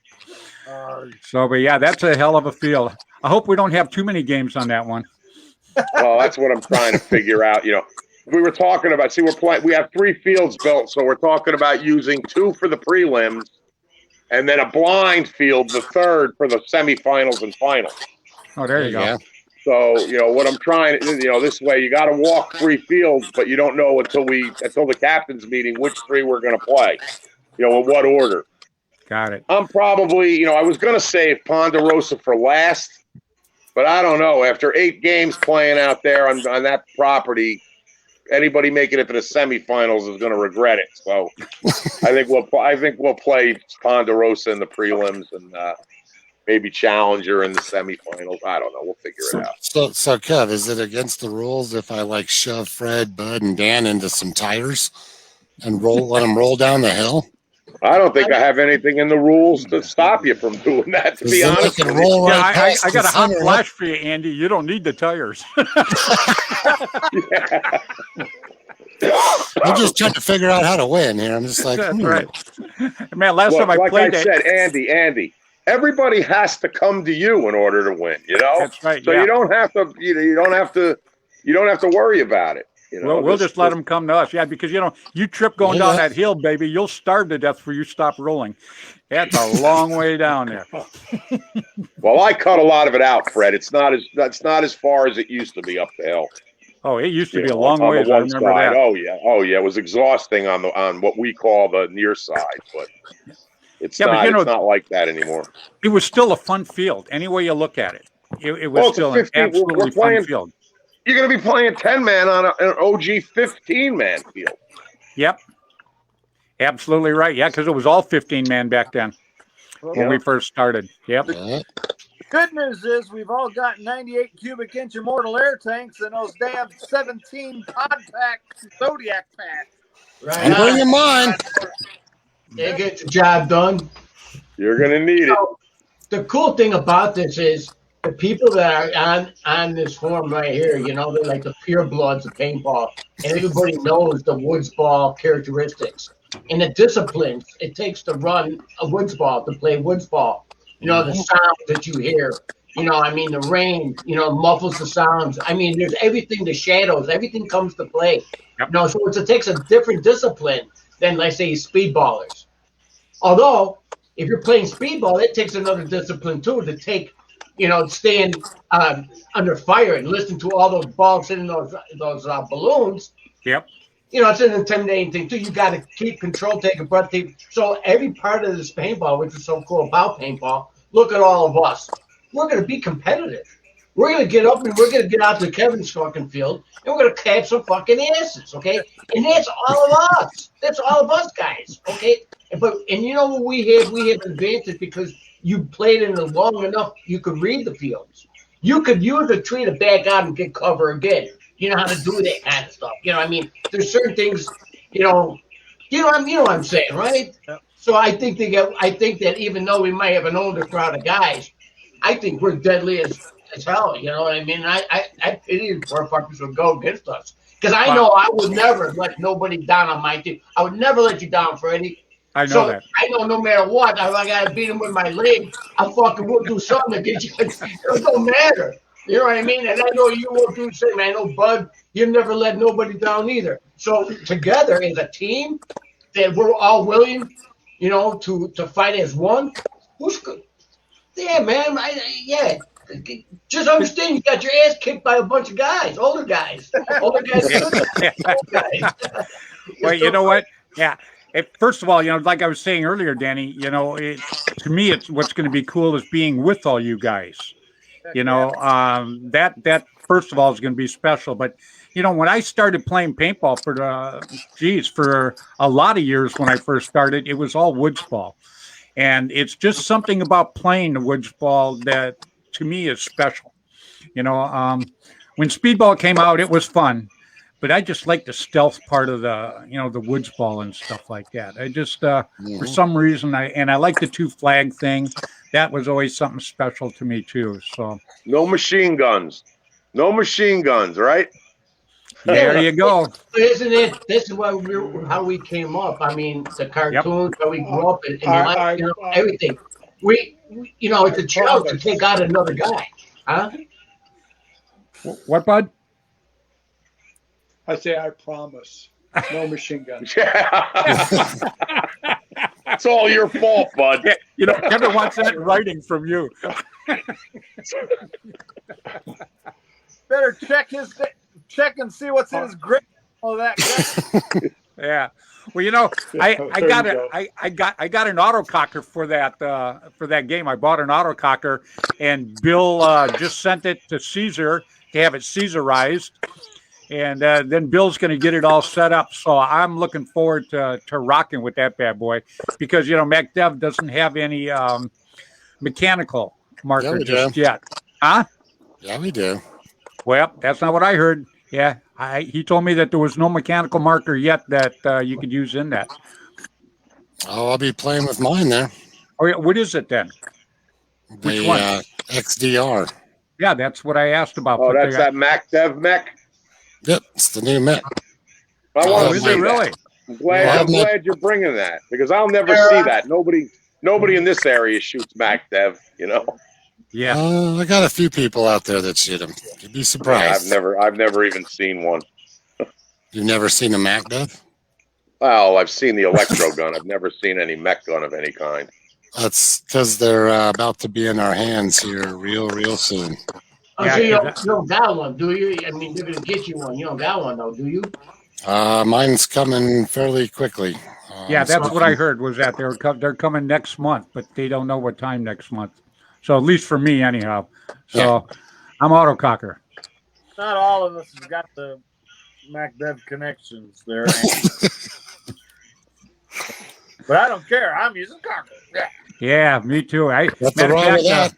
So, but yeah, that's a hell of a field. I hope we don't have too many games on that one. Well, that's what I'm trying to figure out. You know, we were talking about, see, we have 3 fields built, so we're talking about using 2 for the prelims and then a blind field, the third for the semifinals and finals. Oh, there you go. So, you know, what I'm trying, you know, this way you got to walk 3 fields, but you don't know until the captain's meeting which 3 we're going to play, you know, in what order. Got it. I'm probably, you know, I was going to save Ponderosa for last, but I don't know. After 8 games playing out there on that property, anybody making it to the semifinals is going to regret it. So I think we'll play Ponderosa in the prelims and maybe Challenger in the semifinals. I don't know. We'll figure it out. So Kev, is it against the rules if I like shove Fred, Bud, and Dan into some tires and let them roll down the hill? I don't think I have anything in the ruals to stop you from doing that, to be honest with you. I got a hot flash for you, Andy. You don't need the tires. I'm just trying to figure out how to win here. I'm just like, That's right. Man, last time I played like I said, Andy, everybody has to come to you in order to win, you know? That's right. So you don't have to, you don't have to worry about it. You know, well, we'll just let them come to us. Yeah, because, you know, you trip going down that hill, baby, you'll starve to death before you stop rolling. That's a long way down there. Well, I cut a lot of it out, Fred. It's not as far as it used to be up the hill. Oh, it used to be a long way. I remember that. Oh yeah. It was exhausting on what we call the near side, but it's not like that anymore. It was still a fun field, any way you look at it. It was still an absolutely fun field. You're going to be playing 10-man on an OG 15-man field. Yep. Absolutely right. Yeah, because it was all 15-man back then when we first started. Yep. The good news is we've all got 98 cubic inch immortal air tanks and those damn 17 contact Zodiac packs. Right. I'm bringing mine. They get the job done. You're going to need it. The cool thing about this is the people that are on this forum right here, you know, they're like the pure bloods of paintball, and everybody knows the woods ball characteristics and the disciplines it takes to run a woods ball, to play woods ball. You know, the sounds that you hear, you know, I mean, the rain, you know, muffles the sounds. I mean, there's everything, the shadows, everything comes to play. Yep. You know, so it takes a different discipline than, let's say, speedballers. Although, if you're playing speedball, it takes another discipline too to take, you know, stand under fire and listen to all those balls hitting those balloons. Yep. You know, it's an intimidating thing too. You got to keep control, take a breath. So every part of this paintball, which is so cool about paintball, look at all of us. We're going to be competitive. We're going to get up and we're going to get out to Kevin's fucking field and we're going to cap some fucking asses, okay? And that's all of us. That's all of us guys, okay? And you know what we have? We have an advantage because you played in it long enough. You could read the fields. You could use a tree to back out and get cover again. You know how to do that kind of stuff. You know, I mean, there's certain things. You know what I'm saying, right? Yep. So I think that even though we might have an older crowd of guys, I think we're deadly as hell. You know what I mean? I pity the poor fuckers would go against us because I know I would never let nobody down on my team. I would never let you down, Freddie. I know that. I know no matter what, if I got to beat him with my leg, I fucking will do something to get you. It don't matter. You know what I mean? And I know you won't do the same. I know, Bud, you never let nobody down either. So together as a team, that we're all willing, you know, to fight as one. Who's good? Yeah, man. Just understand you got your ass kicked by a bunch of guys, older guys. Older guys. Well, you know what? Yeah. First of all, you know, like I was saying earlier, Danny, you know, to me, it's what's going to be cool is being with all you guys. You know, that first of all is going to be special. But, you know, when I started playing paintball for a lot of years when I first started, it was all woods ball. And it's just something about playing the woods ball that to me is special. You know, when speedball came out, it was fun. but I just like the stealth part of the woods ball and stuff like that. I just for some reason I like the two flag thing. That was always something special to me too. So No machine guns. No machine guns, right? there you go. Isn't it? This is how we came up. I mean, the cartoons, how we grew up, and everything. We, it's a joke to take out another guy, huh? What, bud? I say, I promise. No machine guns. It's all your fault, bud. Kevin wants that in writing from you. Better check and see what's in his grip. Oh, that guy. Yeah. Well, I got an autococker for that game. I bought an autococker, and Bill just sent it to Caesar to have it Caesarized, and then Bill's going to get it all set up. So I'm looking forward to rocking with that bad boy because MacDev doesn't have any mechanical marker just yet, huh? Yeah, we do. Well, that's not what I heard. Yeah, he told me that there was no mechanical marker yet that you could use in that. Oh, I'll be playing with mine there. Oh, yeah. What is it then? Which one? XDR. Yeah, that's what I asked about. Oh, that's that MacDev mech? Yep, it's the new mech. I want to is see it really? that. I'm glad you're bringing that because I'll never see that. Nobody in this area shoots MacDev, Yeah. I got a few people out there that shoot them. You'd be surprised. I've never even seen one. You've never seen a MacDev? Well, I've seen the electro gun. I've never seen any mech gun of any kind. That's because they're about to be in our hands here real soon. Oh, so you don't got one, do you? I mean, they're going to get you one. You don't got one, though, do you? Mine's coming fairly quickly. Yeah, that's what I heard was that they're coming next month, but they don't know what time next month. So at least for me, anyhow. So I'm autococker. Not all of us has got the MacDev connections there. But I don't care. I'm using cocker. Yeah, me too. Nothing wrong with that.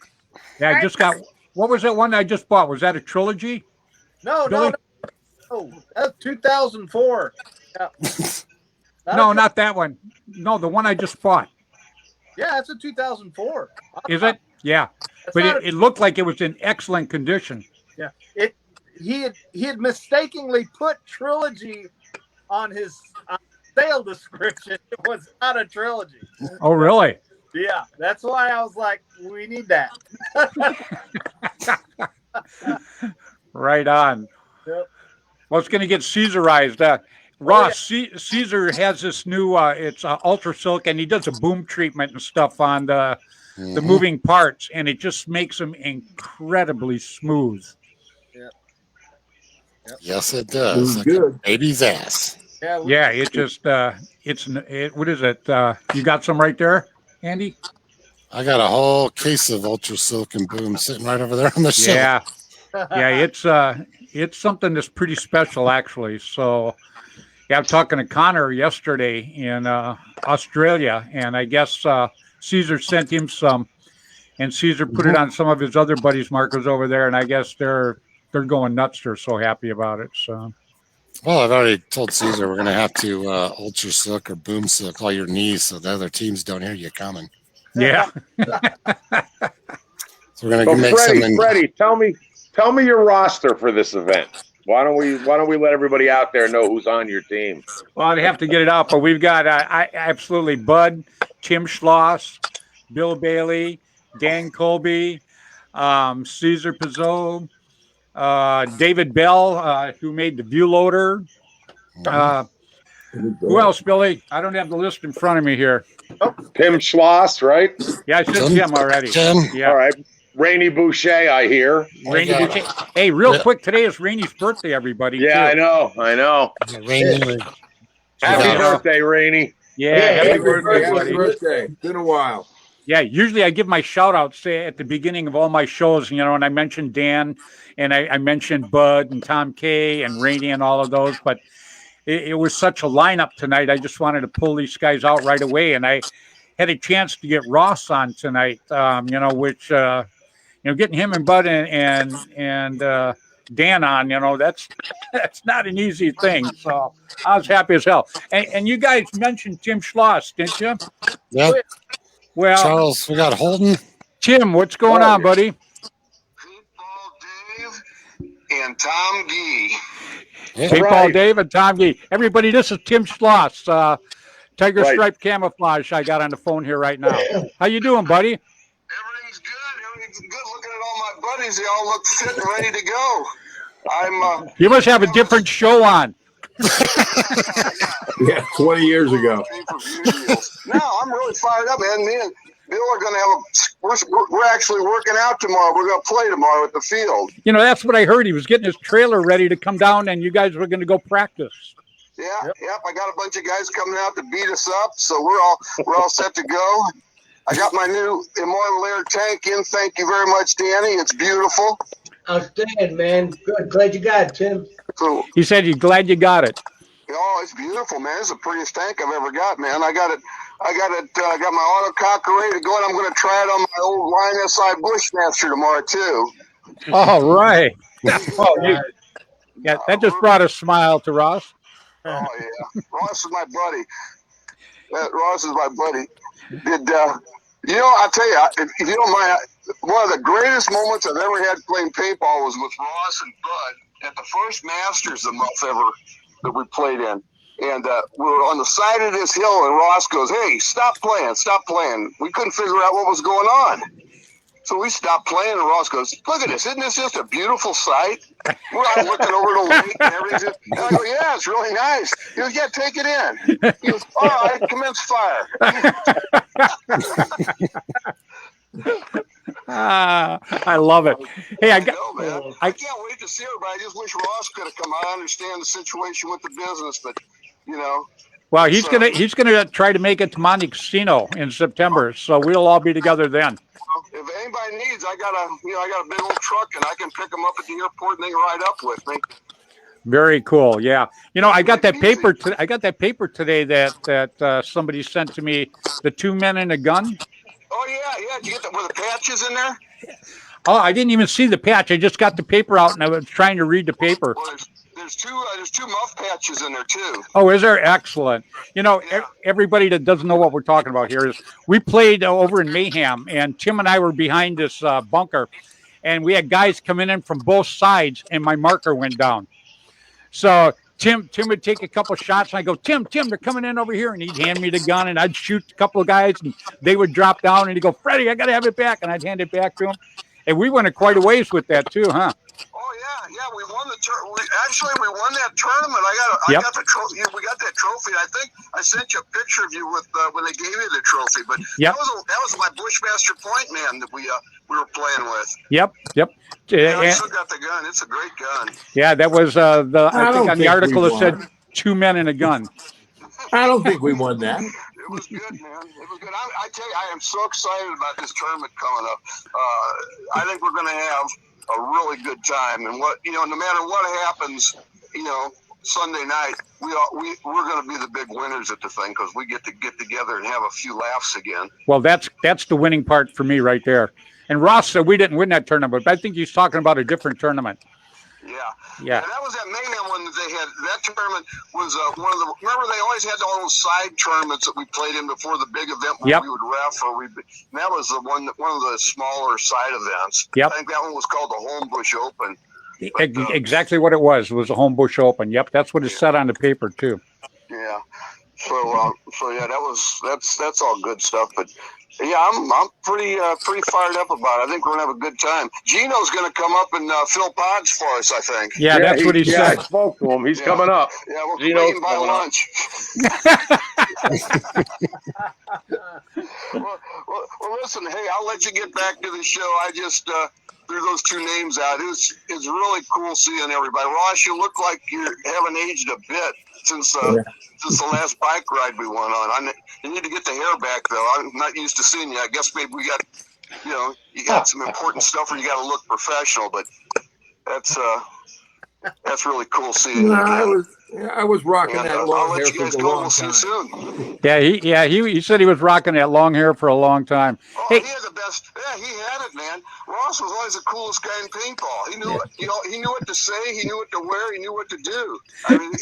I just got. What was that one I just bought? Was that a trilogy? No. That's 2004. Yeah. No, not that one. No, the one I just bought. Yeah, that's a 2004. Is it? Yeah, but it looked like it was in excellent condition. Yeah, he had mistakenly put trilogy on his sale description. It was not a trilogy. Oh, really? Yeah, that's why I was like, we need that. Right on. Yep. Well, it's going to get Caesarized. Ross, Caesar has this new, it's Ultra Silk, and he does a boom treatment and stuff on the moving parts, and it just makes them incredibly smooth. Yeah. Yep. Yes, it does. Like good. A baby's ass. Yeah, it just, what is it? You got some right there, Andy? I got a whole case of Ultra Silk and Boom sitting right over there on the shelf. Yeah, it's something that's pretty special, actually. So, yeah, I'm talking to Connor yesterday in Australia, and I guess Caesar sent him some, and Caesar put it on some of his other buddies' markers over there, and I guess they're going nuts. They're so happy about it. So, well, I've already told Caesar we're going to have to Ultra Silk or Boom Silk all your knees so the other teams don't hear you coming. Yeah. So we're going to make some. Freddy, tell me your roster for this event. Why don't we let everybody out there know who's on your team? Well, I'd have to get it out, but we've got absolutely Bud, Tim Schloss, Bill Bailey, Dan Colby, Caesar Pizzo, David Bell, who made the view loader. Who else, Billy? I don't have the list in front of me here. Tim Schloss, right? Yeah, I said Tim already. Tim. Yeah. All right. Rainy Boucher, I hear. Rainy Boucher. Hey, real quick, today is Rainy's birthday, everybody. Yeah, too. I know. Rainy. Happy birthday, Rainy. Yeah, happy birthday, Happy buddy. birthday. Been a while. Yeah, usually I give my shout outs at the beginning of all my shows, and I mentioned Dan and I mentioned Bud and Tom K and Rainey and all of those, but it was such a lineup tonight. I just wanted to pull these guys out right away, and I had a chance to get Ross on tonight, which getting him and Bud and Dan on, that's not an easy thing. So I was happy as hell. And you guys mentioned Tim Schloss, didn't you? Yeah. Well, Charles, we got Holden. Tim, what's going on, buddy? Paintball Dave and Tom Gee. Yeah. Paintball Dave and Tom Gee. Everybody, this is Tim Schloss, Tiger Stripe Camouflage. I got on the phone here right now. How you doing, buddy? Everything's good. Everything's good. Looking at all my buddies, they all look fit and ready to go. You must have a different show on. Yeah, 20 years ago. No, I'm really fired up, man. Me and Bill are going to have we're actually working out tomorrow. We're going to play tomorrow at the field. That's what I heard. He was getting his trailer ready to come down, and you guys were going to go practice. Yeah, yep. I got a bunch of guys coming out to beat us up, so we're all set to go. I got my new Immortal Air tank in. Thank you very much, Danny. It's beautiful. Outstanding, man. Good. Glad you got it, Tim. Cool. He said he's glad you got it. Oh, it's beautiful, man. It's the prettiest tank I've ever got, man. I got my auto cocker ready to go, and I'm going to try it on my old Line SI Bushmaster tomorrow too. All right. Yeah, that just brought a smile to Ross. Oh yeah, Ross is my buddy. Ross is my buddy. I'll tell you, if you don't mind, one of the greatest moments I've ever had playing paintball was with Ross and Bud at the first Masters of the month ever that we played in. And we were on the side of this hill, and Ross goes, "Hey, stop playing. We couldn't figure out what was going on. So we stopped playing, and Ross goes, "Look at this. Isn't this just a beautiful sight?" We're out looking over the lake and everything. And I go, "Yeah, it's really nice." He goes, "Yeah, take it in." He goes, "All right, commence fire." I love it. Hey, I can't wait to see everybody. I just wish Ross could have come. I understand the situation with the business, but Well, he's gonna try to make it to Monte Casino in September, so we'll all be together then. If anybody needs, I got a big old truck, and I can pick them up at the airport and they can ride up with me. Very cool. Yeah. I got that paper. I got that paper today that somebody sent to me. The 2 men and a gun. Oh yeah. Did you get were the patches in there? Oh, I didn't even see the patch. I just got the paper out and I was trying to read the paper. Well, there's two muff patches in there too. Oh, is there? Excellent. Everybody that doesn't know what we're talking about here is we played over in Mayhem, and Tim and I were behind this bunker, and we had guys coming in from both sides, and my marker went down. So Tim would take a couple shots, and I go, Tim, they're coming in over here, and he'd hand me the gun, and I'd shoot a couple of guys, and they would drop down, and he'd go, Freddy, I got to have it back, and I'd hand it back to him. And we went quite a ways with that too, huh? Oh yeah, we won the we won that tournament. I got the trophy. We got that trophy. I think I sent you a picture of you with when they gave you the trophy. But that was my Bushmaster Point man that we were playing with. Yep. I still got the gun. It's a great gun. Yeah, that was I think on the article it said 2 men and a gun. I don't think we won that. It was good, man. It was good. I tell you, I am so excited about this tournament coming up. I think we're going to have a really good time. And no matter what happens, Sunday night, we're going to be the big winners at the thing because we get to get together and have a few laughs again. Well, that's the winning part for me right there. And Ross said we didn't win that tournament, but I think he's talking about a different tournament. Yeah. And that was that Mayhem one that they had. That tournament was one of the. Remember, they always had all those side tournaments that we played in before the big event where we would ref, and that was the one of the smaller side events. Yep. I think that one was called the Homebush Open. Exactly what it was a Homebush Open. Yep, that's what it said on the paper too. Yeah. So yeah, that's all good stuff, but. Yeah, I'm pretty fired up about it. I think we're gonna have a good time. Gino's gonna come up and fill pods for us, I think. Yeah, that's what he said. I spoke to him. He's coming up. Yeah, we're Gino's waiting by lunch. well, listen. Hey, I'll let you get back to the show. I just threw those two names out. It's really cool seeing everybody. Ross, you look like you haven't aged a bit since the last bike ride we went on. You need to get the hair back, though. I'm not used to seeing you. I guess maybe we got, you got some important stuff where you got to look professional, but that's really cool seeing you again. I was rocking that long I'll hair let you guys for a go. long We'll see you time. soon. He said he was rocking that long hair for a long time. Oh, Hey, he had the best. Yeah, he had it, man. Ross Ross was always the coolest guy in paintball. He knew, he knew what to say, he knew what to wear, he knew what to do. I mean,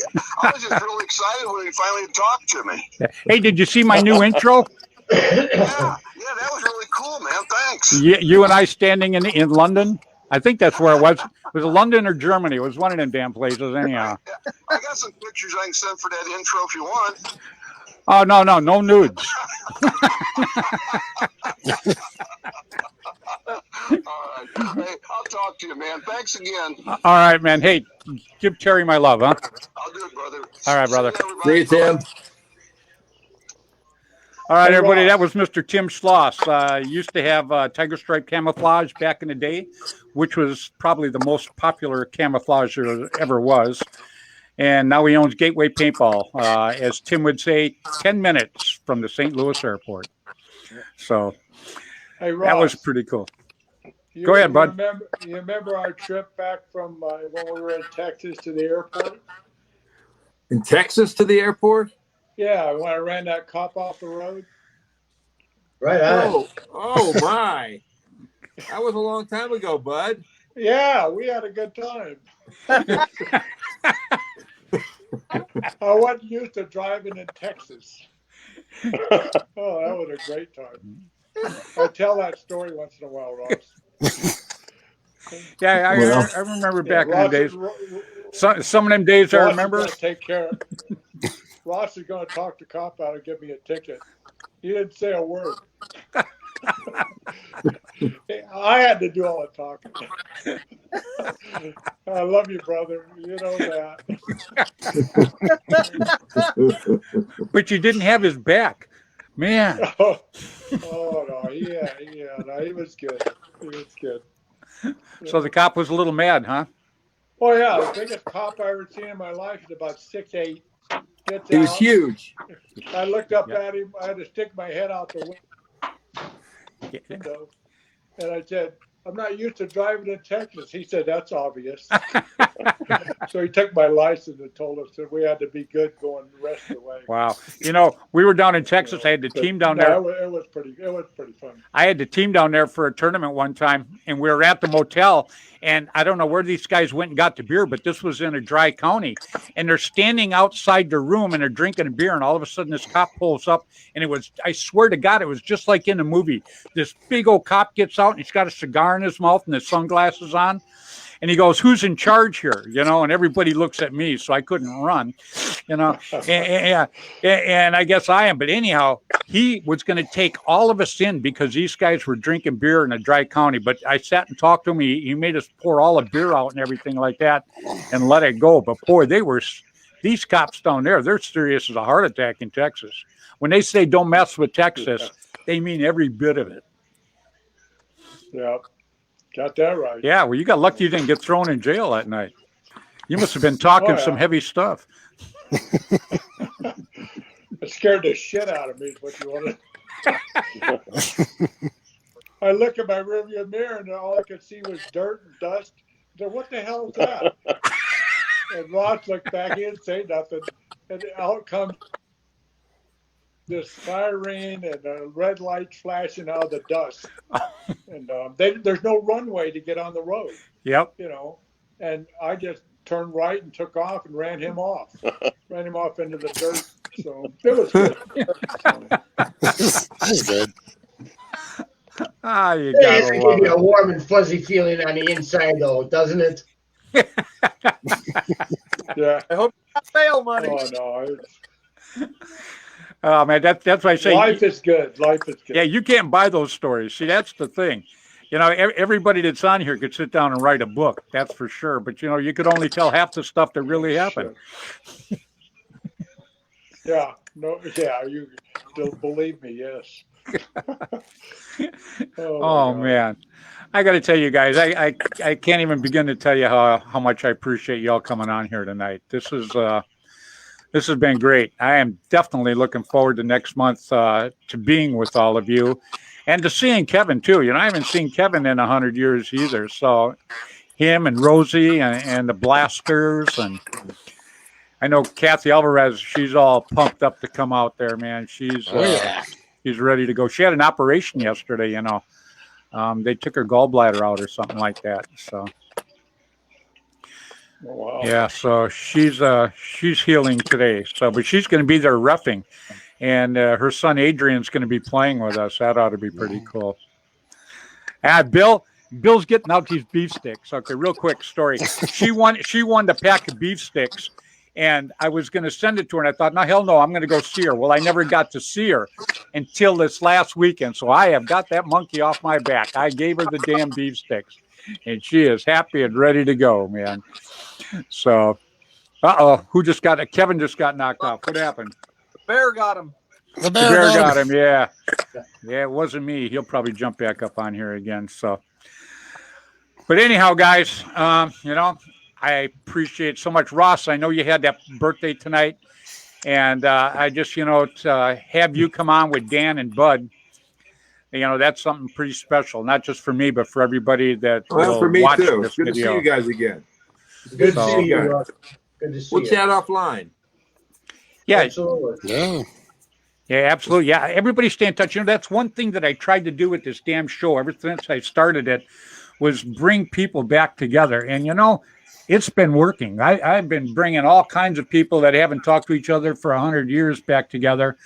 I was just really excited when he finally talked to me. Hey, did you see my new intro? Yeah, that was really cool, man. Thanks. You and I standing in London. I think that's where it was. Was it London or Germany? It was one of them damn places, anyhow. I got some pictures I can send for that intro if you want. Oh, no nudes. All right. Hey, I'll talk to you, man. Thanks again. All right, man. Hey, give Terry my love, huh? I'll do it, brother. All right, brother. See you, Tim. All right, Hey, everybody. Ross. That was Mr. Tim Schloss. Used to have tiger stripe camouflage back in the day, which was probably the most popular camouflage there ever was. And now he owns Gateway Paintball, as Tim would say, 10 minutes from the St. Louis airport. So Hey, Ross, that was pretty cool. Go ahead, bud. You remember our trip back from when we were in Texas to the airport? In Texas to the airport? Yeah, when I ran that cop off the road. Right on. Oh my. That was a long time ago, bud. Yeah, we had a good time. I wasn't used to driving in Texas. Oh, that was a great time. I tell that story once in a while, Ross. Yeah, I remember back in the days. Some of them days Ross I remember. is gonna take care of. Ross is going to talk the cop out and give me a ticket. He didn't say a word. I had to do all the talking. I love you, brother. You know that. But you didn't have his back. Man. Oh no, he was good. He was good. So the cop was a little mad, huh? Oh yeah, the biggest cop I ever seen in my life is about 6'8". He was huge. I looked up at him. I had to stick my head out the window, and I said, "I'm not used to driving in Texas." He said, "That's obvious." So he took my license and told us that we had to be good going the rest of the way. Wow. You know, we were down in Texas. I had the team down there. It was pretty fun. I had the team down there for a tournament one time, and we were at the motel, and I don't know where these guys went and got the beer, but this was in a dry county, and they're standing outside their room, and they're drinking a beer, and all of a sudden this cop pulls up, and it was, I swear to God, it was just like in a movie. This big old cop gets out, and he's got a cigar in his mouth and his sunglasses on, and he goes, "Who's in charge here?" You know, and everybody looks at me, so I couldn't run, you know, and I guess I am. But anyhow, he was going to take all of us in because these guys were drinking beer in a dry county. But I sat and talked to him. He made us pour all the beer out and everything like that and let it go. But boy, these cops down there, they're serious as a heart attack in Texas. When they say don't mess with Texas, they mean every bit of it. Yeah. Got that right. Yeah, well, you got lucky you didn't get thrown in jail that night. You must have been talking some heavy stuff. It scared the shit out of me, is what you wanted. I looked at my rearview mirror, and all I could see was dirt and dust. I said, "What the hell is that?" And Ross looked back. He didn't say nothing. And out comes this siren and red lights flashing out of the dust. And there's no runway to get on the road. Yep. You know, and I just turned right and took off and ran him off into the dirt. So it was good. That's good. Ah, you It gotta gives love you it. a warm and fuzzy feeling on the inside, though, doesn't it? Yeah. I hope you got bail money. Oh no. Oh man, that's why I say Life is good. Life is good. yeah, you can't buy those stories. See, that's the thing. You know, everybody that's on here could sit down and write a book. That's for sure. But you know, you could only tell half the stuff that really happened. Sure. Yeah. No. Yeah. You don't believe me? Yes. Oh man, I got to tell you guys, I can't even begin to tell you how much I appreciate y'all coming on here tonight. This has been great. I am definitely looking forward to next month to being with all of you and to seeing Kevin too. You know, I haven't seen Kevin in 100 years either. So him and Rosie and the Blasters, and I know Kathy Alvarez, she's all pumped up to come out there, man. She's ready to go. She had an operation yesterday, you know. They took her gallbladder out or something like that. So Wow. yeah, so she's healing today. So, but she's going to be there reffing, and her son Adrian's going to be playing with us. That ought to be pretty cool. Bill's getting out these beef sticks. Okay, real quick story. She won the pack of beef sticks, and I was going to send it to her, and I thought, no, hell no, I'm going to go see her. Well, I never got to see her until this last weekend, so I have got that monkey off my back. I gave her the damn beef sticks, and she is happy and ready to go, man. So, who just got it? Kevin just got knocked off. What happened? The bear got him. The bear got him. Yeah, it wasn't me. He'll probably jump back up on here again. So, but anyhow, guys, I appreciate so much. Ross, I know you had that birthday tonight, and I just, to have you come on with Dan and Bud, that's something pretty special, not just for me, but for everybody that Well, will for me watch too. this Good to see video. you guys again. Good So- to see you. Russ. Good to see We'll you. chat offline. Yeah, Absolutely. Yeah. yeah, absolutely. Yeah, everybody stay in touch. That's one thing that I tried to do with this damn show ever since I started it, was bring people back together. And, it's been working. I've been bringing all kinds of people that haven't talked to each other for 100 years back together,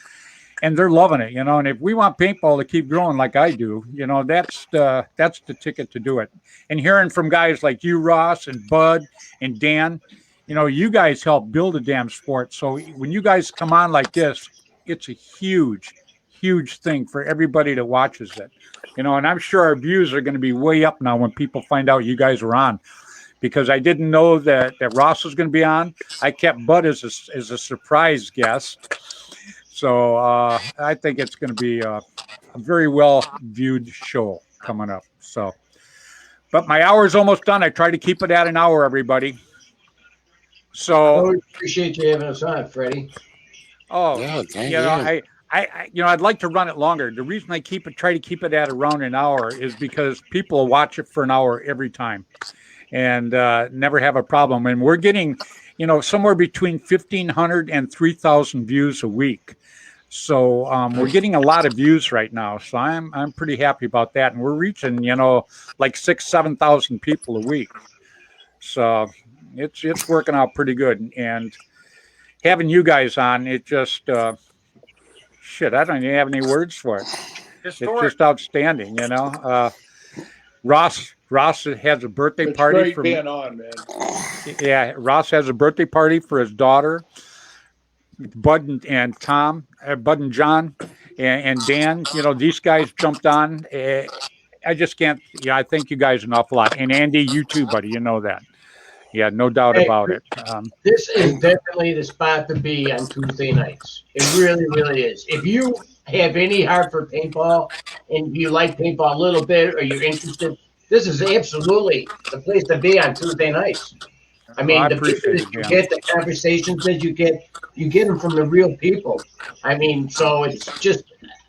and they're loving it, And if we want paintball to keep growing like I do, that's the ticket to do it. And hearing from guys like you, Ross, and Bud, and Dan, you guys help build a damn sport. So when you guys come on like this, it's a huge, huge thing for everybody that watches it. And I'm sure our views are going to be way up now when people find out you guys were on, because I didn't know that Ross was going to be on. I kept Bud as a surprise guest. So I think it's going to be a very well viewed show coming up. So, but my hour's almost done. I try to keep it at an hour, everybody. So, Always appreciate you having us on, Freddie. Yeah, thank you. I'd like to run it longer. The reason I try to keep it at around an hour is because people watch it for an hour every time, and never have a problem. And we're getting, somewhere between 1,500 and 3,000 views a week. So we're getting a lot of views right now. So I'm pretty happy about that. And we're reaching, like 7,000 people a week. So it's working out pretty good. And having you guys on, it just, I don't even have any words for it. It's just outstanding, Ross has a birthday It's party great for being on, man. Yeah, Ross has a birthday party for his daughter. Bud and John and Dan, these guys jumped on. I just can't. Yeah, I thank you guys an awful lot. And Andy, you too, buddy. You know that. Yeah, no doubt about it. This is definitely the spot to be on Tuesday nights. It really, really is. If you have any heart for paintball and you like paintball a little bit or you're interested, this is absolutely the place to be on Tuesday nights. I mean, I the people appreciate that it, you Dan. get, the conversations that you get them from the real people. I mean, so it's just,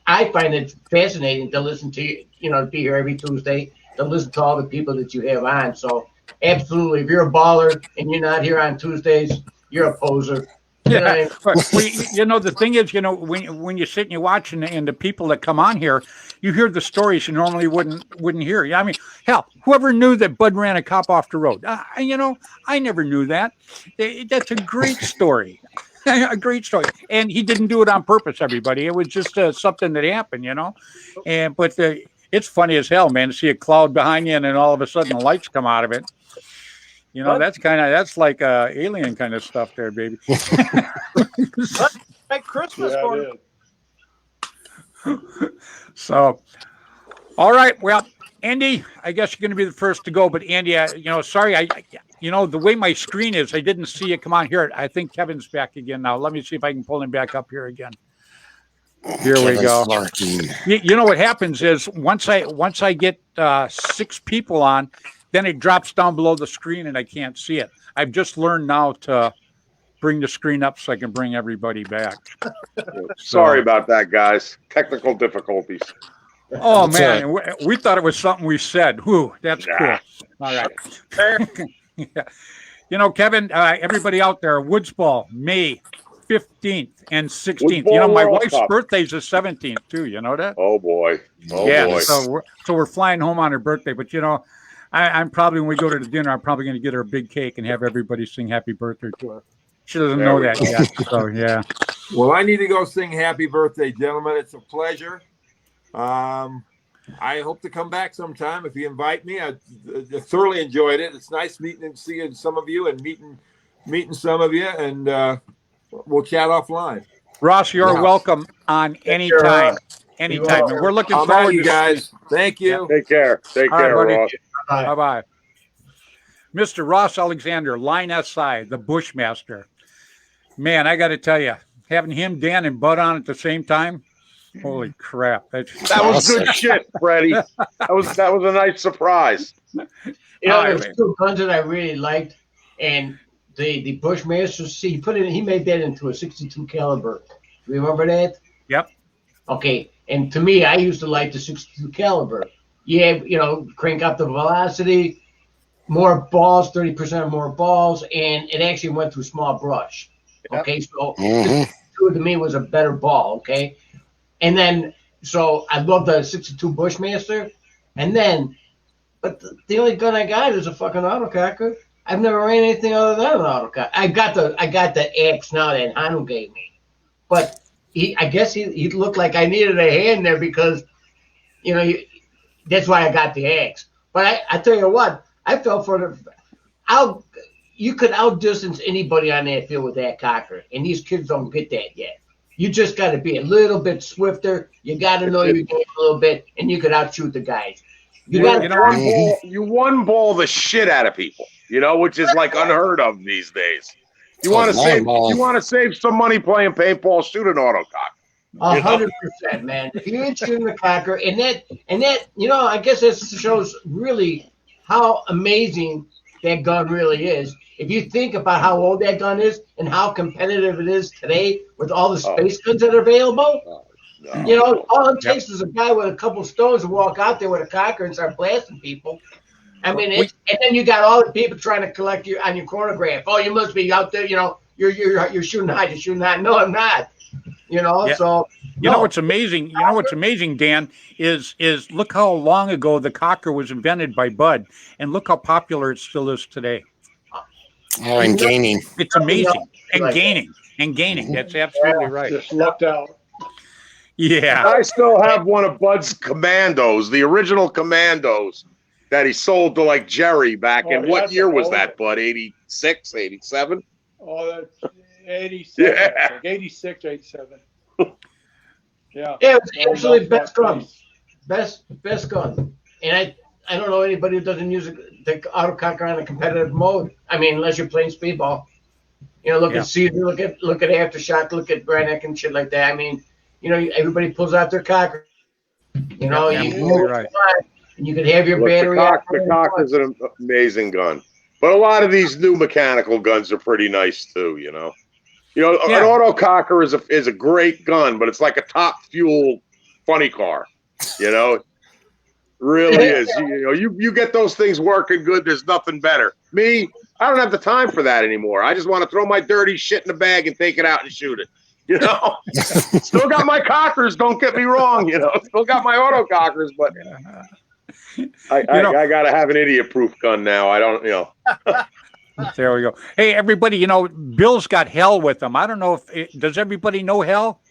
I find it fascinating to listen to you, to be here every Tuesday, to listen to all the people that you have on. So absolutely, if you're a baller and you're not here on Tuesdays, you're a poser. You know what I mean? But, the thing is, when you sit and you watch and the people that come on here, you hear the stories you normally wouldn't hear. I mean, hell, whoever knew that Bud ran a cop off the road? I never knew that. That's a great story. A great story. And he didn't do it on purpose, everybody. It was just something that happened, But it's funny as hell, man, to see a cloud behind you and then all of a sudden the lights come out of it. That's like alien kind of stuff there, baby. Like Christmas Yeah, for it is. So, all right. Well, Andy, I guess you're going to be the first to go. But Andy, sorry, the way my screen is, I didn't see you come on here. I think Kevin's back again now. Let me see if I can pull him back up here again. Here we go. You know what happens is once I get 6 people on, then it drops down below the screen and I can't see it. I've just learned now to bring the screen up so I can bring everybody back. Sorry about that, guys. Technical difficulties. Oh, man. We thought it was something we said. Whew, that's cool. All right. Yeah. Kevin, everybody out there, Woods Ball, May 15th and With 16th. Ball My World wife's Cup. birthday's the 17th too. You know that? Oh boy. Oh yeah. boy. So we're flying home on her birthday. But I'm probably, when we go to the dinner, I'm probably going to get her a big cake and have everybody sing happy birthday to her. She doesn't know that yet. So yeah. Well, I need to go sing happy birthday, gentlemen. It's a pleasure. I hope to come back sometime if you invite me. I thoroughly enjoyed it. It's nice meeting and seeing some of you and meeting some of you, and we'll chat offline. Ross, you're welcome on anytime. Anytime. And we're looking forward to you guys. Thank you. Take care. Take All right, care, buddy. Ross. Bye-bye. Mr. Ross Alexander, Line SI, the Bushmaster. Man, I got to tell you, having him, Dan, and Bud on at the same time, holy crap. That was good shit, Freddie. That was a nice surprise. There's two guns that I really liked, and the Bushmaster, he made that into a 62 caliber. Remember that? Yep. Okay, and to me, I used to like the 62 caliber. Yeah, crank up the velocity, more balls, 30% more balls, and it actually went through small brush. Okay, so 62 to me was a better ball. Okay, and then so I love the 62 Bushmaster, but the only gun I got is a fucking autococker. I've never ran anything other than an autococker. I got the axe now that Hanu gave me, but I guess he looked like I needed a hand there because, that's why I got the axe. But I tell you what, I felt you could outdistance anybody on that field with that cocker, and these kids don't get that yet. You just got to be a little bit swifter. You got to know your game a little bit, and you could outshoot the guys. You one ball the shit out of people, which is like unheard of these days. You want to save some money playing paintball, shoot an autocock. 100%, man. If you ain't shooting the cocker, and that, I guess this shows really how amazing that gun really is. If you think about how old that gun is and how competitive it is today with all the space guns that are available, all it takes is a guy with a couple stones to walk out there with a cocker and start blasting people. I mean, and then you got all the people trying to collect you on your chronograph. Oh, you must be out there. You're shooting high. You're shooting high. No, I'm not. So what's amazing? What's amazing, Dan, is look how long ago the cocker was invented by Bud, and look how popular it still is today. Oh, and gaining. It's amazing. And gaining. That's absolutely right. Just lucked out. Yeah. I still have one of Bud's Commandos, the original Commandos that he sold to like Jerry back in what year was that, Bud? 86, 87? Oh, that's 86. Yeah. 86, 87. Yeah. Yeah, it's absolutely best gun. Best gun. And I don't know anybody who doesn't use the autococker on a competitive mode. I mean, unless you're playing speedball. Look at Caesar, look at Aftershock, look at Brannick and shit like that. I mean, everybody pulls out their cocker. You right. And you could have your battery. The cock is an amazing gun. But a lot of these new mechanical guns are pretty nice too, An autococker is a great gun, but it's like a top fuel funny car. Really is. You get those things working good, there's nothing better. Me, I don't have the time for that anymore. I just want to throw my dirty shit in the bag and take it out and shoot it. Still got my cockers, don't get me wrong, Still got my autocockers, but I gotta have an idiot-proof gun now. I don't, There we go. Hey, everybody, Bill's got Hell with him. I don't know does everybody know Hell?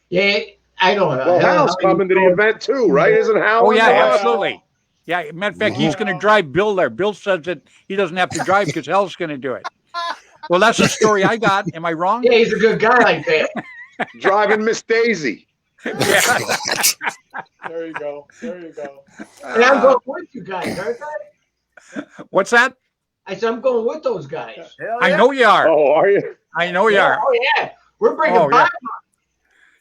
Yeah, I know. Well, Hal's coming to the event too, right? Isn't Hal? Oh, yeah, absolutely. Yeah, matter of fact, he's going to drive Bill there. Bill says that he doesn't have to drive because Hell's going to do it. Well, that's the story I got. Am I wrong? Yeah, he's a good guy like that. Driving Miss Daisy. Yeah. There you go. And I'm going with you guys, aren't I? What's that? I said I'm going with those guys. I know you are. Oh, are you? I know you are. Oh, yeah. We're bringing back.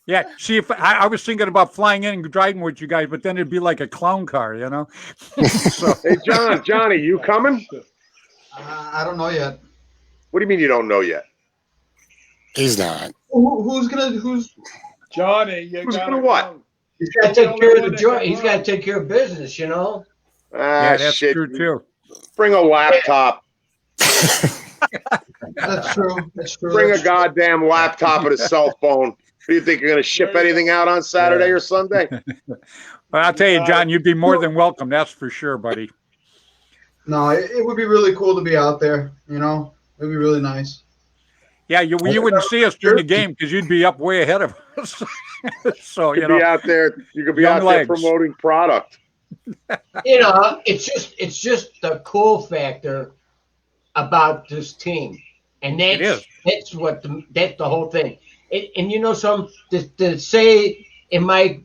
Yeah, see, if I was thinking about flying in and driving with you guys, but then it'd be like a clown car, So. Hey, Johnny, you coming? I don't know yet. What do you mean you don't know yet? He's not. Who's Johnny? Who's gonna what? He's got to take care of the joint. He's got to take care of business, Yeah, that's shit. true too. Bring a laptop. That's true. That's true. Bring a That's true. goddamn laptop and a cell phone. Do you think you're going to ship anything out on Saturday or Sunday? Well, I'll tell you, John, you'd be more than welcome. That's for sure, buddy. No, it would be really cool to be out there. You know, it'd be really nice. Yeah, you wouldn't see us during the game because you'd be up way ahead of us. So you could be out there. You could be out there promoting product. You know, it's just the cool factor about this team, and that's the whole thing. And you know, to say in my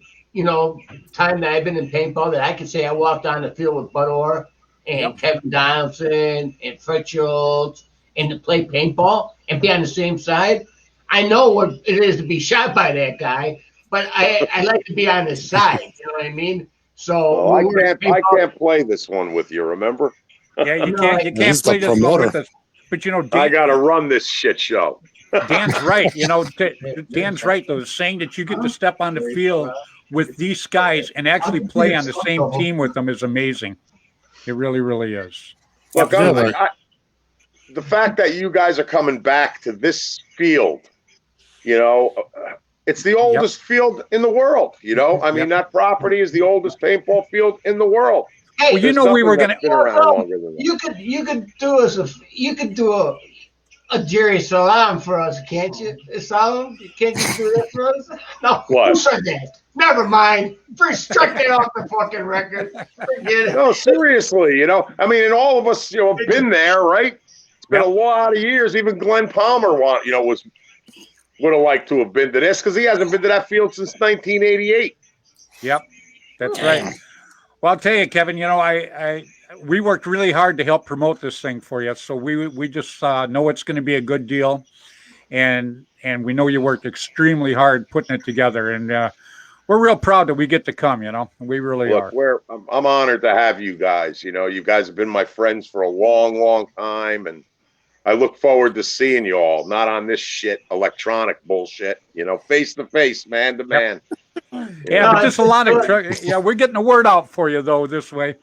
time that I've been in paintball that I can say I walked on the field with Bud Orr and Kevin Donaldson and Fred Schultz and to play paintball and be on the same side. I know what it is to be shot by that guy, but I like to be on his side. You know what I mean? So I can't play this one with you. Remember? Yeah, you can't play this one with us. But you know, I got to run this shit show. Dan's right. You know, Dan's right though. Saying that you get to step on the field with these guys and actually play on the same team with them is amazing. It really, really is. Look, the fact that you guys are coming back to this field, you know, it's the oldest field in the world. You know, I mean, that property is the oldest paintball field in the world. Hey, well, you know, we were going to. You could do a Jerry Salam for us, can't you? Salam, can't you do that for us? No, what? Who said that? Never mind. First, strike that off the fucking record. Forget it. No, seriously, you know, I mean, and all of us, have been there, right? It's been a lot of years. Even Glenn Palmer, would have liked to have been to this because he hasn't been to that field since 1988. Yep, that's right. Well, I'll tell you, Kevin. You know, we worked really hard to help promote this thing for you, so we just know it's going to be a good deal, and we know you worked extremely hard putting it together, and we're real proud that we get to come. You know, we really are. I'm honored to have you guys. You know, you guys have been my friends for a long, long time, and I look forward to seeing you all, not on this shit, electronic bullshit, face to face, man to man. Yeah, but just a lot of we're getting the word out for you though this way.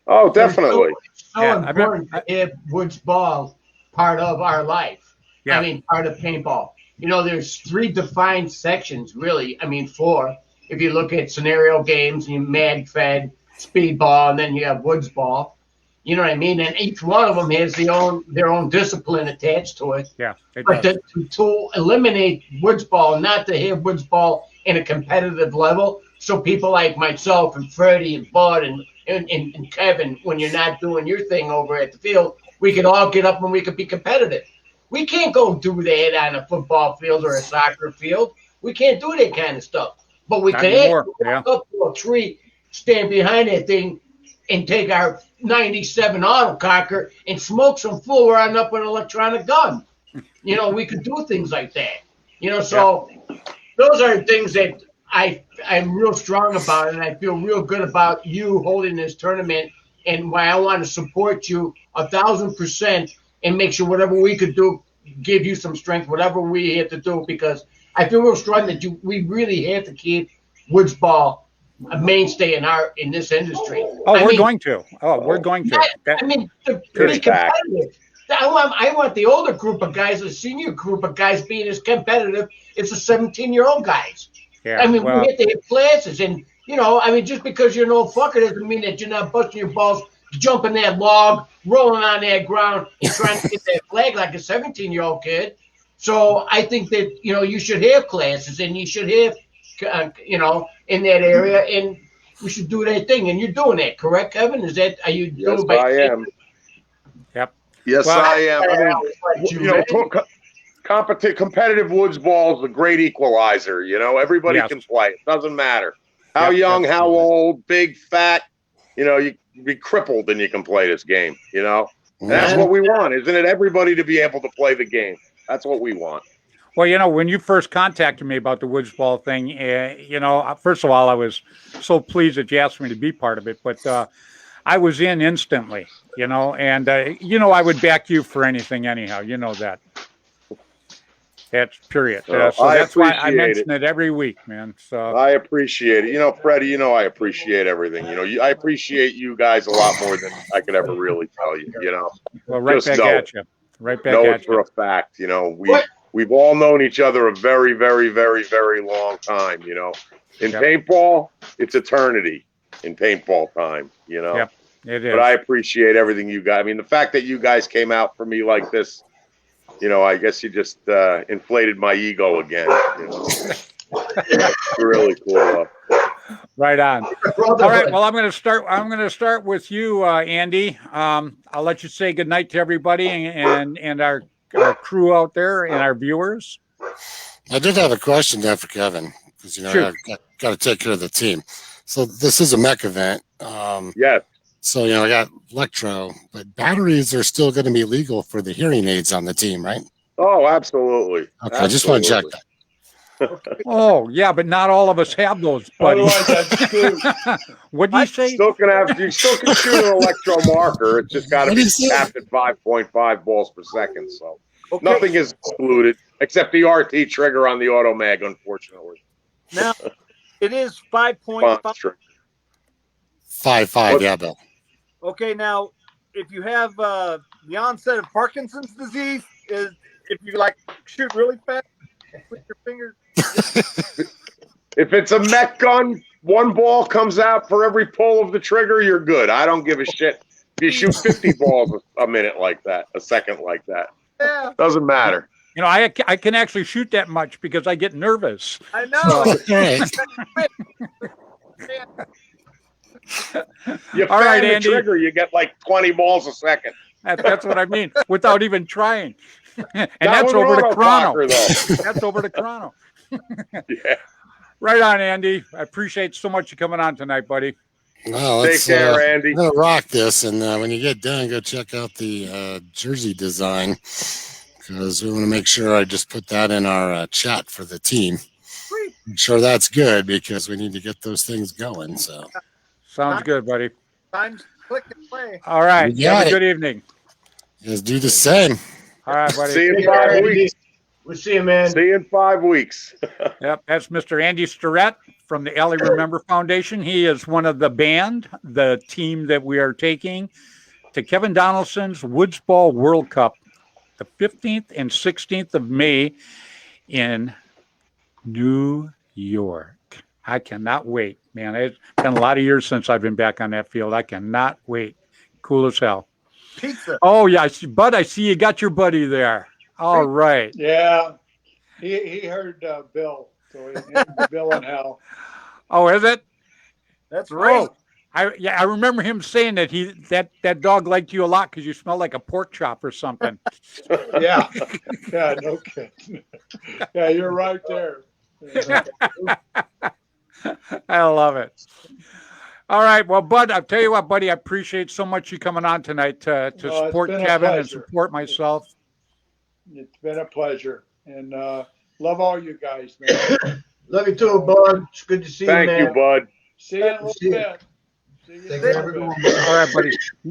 Oh, definitely. It's so important to have Woods Ball part of our life. Yeah. I mean, part of paintball. You know, there's 3 defined sections, really. I mean, 4. If you look at scenario games, you Mag Fed, Speedball, and then you have Woods Ball. You know what I mean? And each one of them has their own discipline attached to it. Yeah. But to eliminate Woods Ball, not to have Woods Ball in a competitive level, so people like myself and Freddy and Bud and Kevin, when you're not doing your thing over at the field, we could all get up and we could be competitive. We can't go do that on a football field or a soccer field. We can't do that kind of stuff. But we could walk up to a tree, stand behind that thing, and take our 97 autococker and smoke some fool running up with an electronic gun. You know, we could do things like that. You know, so those are things that I'm real strong about, and I feel real good about you holding this tournament, and why I want to support you 1,000% and make sure whatever we could do, give you some strength, whatever we have to do, because I feel real strong that we really have to keep Woods Ball a mainstay in this industry. We're going to. I mean, to be competitive. I want the older group of guys, the senior group of guys being as competitive as the 17-year-old guys. Yeah, I mean, we have to hit classes, and I mean, just because you're an old fucker doesn't mean that you're not busting your balls, jumping that log, rolling on that ground, and trying to get that flag like a 17-year-old kid. So I think that you should have classes, and you should have in that area, and we should do that thing. And you're doing that, correct, Kevin? Are you doing? Yes, I am. Yep. Yes, I am. I mean, competitive Woods Ball is a great equalizer. Everybody can play. It doesn't matter how young, how old, big, fat. You be crippled and you can play this game. And that's what we want, isn't it? Everybody to be able to play the game. That's what we want. Well, when you first contacted me about the Woods Ball thing, first of all, I was so pleased that you asked me to be part of it, but I was in instantly, and I would back you for anything anyhow. You know that. That's period. So that's why I mention it every week, man. So I appreciate it. Freddie, I appreciate everything. I appreciate you guys a lot more than I could ever really tell you, Well, right back at you. Right back know at it for you. a fact. You know, we've all known each other a very, very, very, very long time. You know, in paintball, it's eternity in paintball time. You know, Yep, it is. but I appreciate everything you guys. I mean, the fact that you guys came out for me like this, you know, I guess you just inflated my ego again. You know, really cool. Right on. All right. Well, I'm going to start with you, Andy. I'll let you say goodnight to everybody and our crew out there and our viewers. I did have a question there for Kevin because I got to take care of the team. So this is a mech event. Yes. So I got electro, but batteries are still going to be legal for the hearing aids on the team, right? Oh, absolutely. Okay, I just want to check that. Oh yeah, but not all of us have those, buddy. What do you say? You still can shoot an electro marker. It's just got to be capped at 5.5 balls per second. So nothing is excluded except the RT trigger on the auto mag, unfortunately. Now it is 5.5. 5.5, yeah, Bill. Okay, now if you have the onset of Parkinson's disease, if you shoot really fast with your fingers. If it's a mech gun, one ball comes out for every pull of the trigger, you're good. I don't give a shit if you shoot 50 balls a minute like that, a second like that. Yeah. Doesn't matter. I can actually shoot that much because I get nervous. I know. You fan the trigger, you get like 20 balls a second. That's what I mean, without even trying. And that's over the chrono. That's over the chrono. Yeah. Right on, Andy. I appreciate so much you coming on tonight, buddy. No, take care, Andy. I'm gonna rock this, and when you get done, go check out the jersey design because we want to make sure I just put that in our chat for the team. I'm sure that's good because we need to get those things going. So sounds good, buddy. Time to click and play. All right. Have a good evening. Just do the same. All right, buddy. See you in 5 weeks. We'll see you, man. See you in 5 weeks. Yep, that's Mr. Andy Starrett from the Alley Remember Foundation. He is one of the band, the team that we are taking to Kevin Donaldson's Woods Ball World Cup, the 15th and 16th of May in New York. I cannot wait, man. It's been a lot of years since I've been back on that field. I cannot wait. Cool as hell. Pizza. Oh, yeah. Bud, I see you got your buddy there. All right. Yeah. He heard Bill. So he heard Bill and Hal. Oh, is it? That's right. I remember him saying that that dog liked you a lot because you smell like a pork chop or something. Yeah. Yeah, no kidding. Yeah, you're right there. I love it. All right. Well, Bud, I'll tell you what, buddy, I appreciate so much you coming on tonight to support Kevin and support myself. It's been a pleasure. And love all you guys, man. Love you too, Bud. It's good to see you, man. Thank you, Bud. See you in a little bit. Take care, everyone. All right, buddy.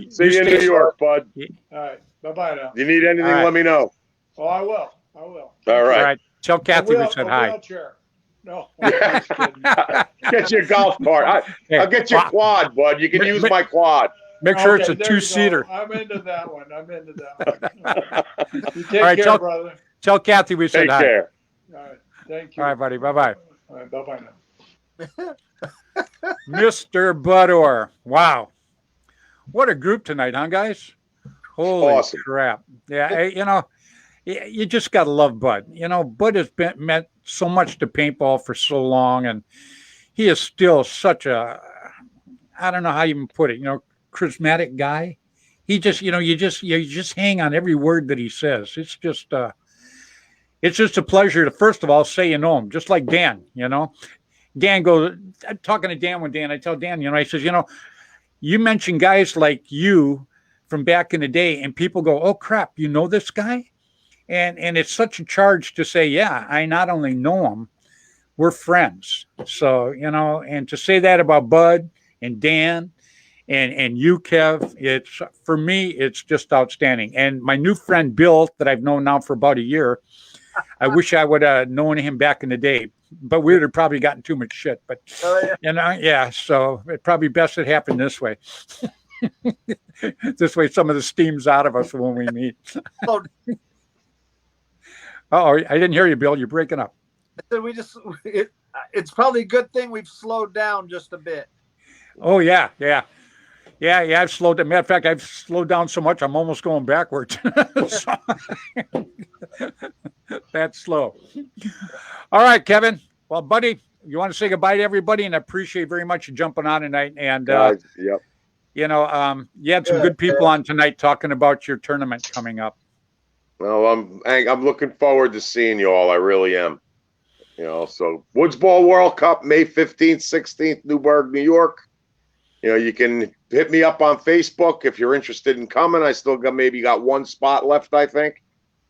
See you in New York, Bud. All right. Bye-bye now. If you need anything, let me know. Oh, I will. All right. All right. Tell Kathy we said hi. Wheelchair. No, I'm just kidding. Get your golf cart. I'll get your quad, Bud. You can use my quad. Make sure it's a there you go. two-seater. I'm into that one. You take care, brother. Tell Kathy we said hi. Take care. All right. Thank you. All right, buddy. Bye-bye. All right. Bye-bye now. Mr. Budor. Wow. What a group tonight, huh, guys? Holy crap. Yeah, you just got to love Bud. Bud has meant so much to paintball for so long, and he is still such a, I don't know how you even put it, charismatic guy. He just, you just hang on every word that he says. It's just a pleasure to, first of all, say you know him, just like Dan, Dan goes, I'm talking to Dan one day, and I tell Dan, I says, you mention guys like you from back in the day, and people go, oh, crap, you know this guy? And it's such a charge to say, yeah, I not only know him, we're friends. So, and to say that about Bud and Dan and you, Kev, for me, it's just outstanding. And my new friend, Bill, that I've known now for about a year, I wish I would have known him back in the day, but we would have probably gotten too much shit. But, so it's probably best it happened this way. This way, some of the steam's out of us when we meet. Oh, Oh, I didn't hear you, Bill. You're breaking up. it's probably a good thing we've slowed down just a bit. Oh, yeah. I've slowed down. Matter of fact, I've slowed down so much, I'm almost going backwards. So, that's slow. All right, Kevin. Well, buddy, you want to say goodbye to everybody, and I appreciate very much you jumping on tonight. And, Yep. you know, you had some good people on tonight talking about your tournament coming up. Well, I'm looking forward to seeing you all. I really am. You know, so Woods Ball World Cup, May 15th, 16th, Newburgh, New York. You know, you can hit me up on Facebook if you're interested in coming. I still got one spot left, I think.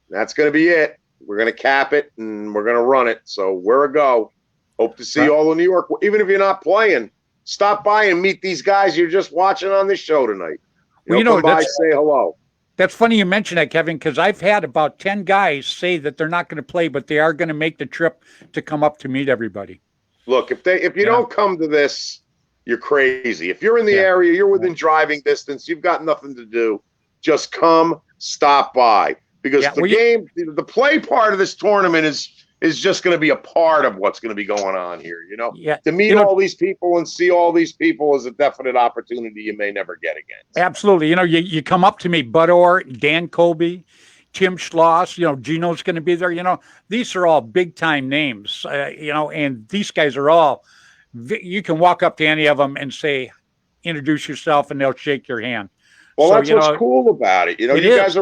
That's going to be it. We're going to cap it, and we're going to run it. So we're a go. Hope to see you all in New York. Even if you're not playing, stop by and meet these guys you're just watching on this show tonight. Come by, say hello. That's funny you mention that, Kevin, because I've had about 10 guys say that they're not going to play, but they are going to make the trip to come up to meet everybody. Look, if you don't come to this, you're crazy. If you're in the area, you're within driving distance, you've got nothing to do, just come, stop by. Because the play part of this tournament is just going to be a part of what's going to be going on here. You know, to meet all these people and see all these people is a definite opportunity you may never get again. Absolutely. You know, you come up to me, Bud Orr, Dan Colby, Tim Schloss, you know, Gino's going to be there. You know, these are all big time names, you know, and these guys are all, you can walk up to any of them and say, introduce yourself, and they'll shake your hand. Well, that's what's cool about it. You know, you guys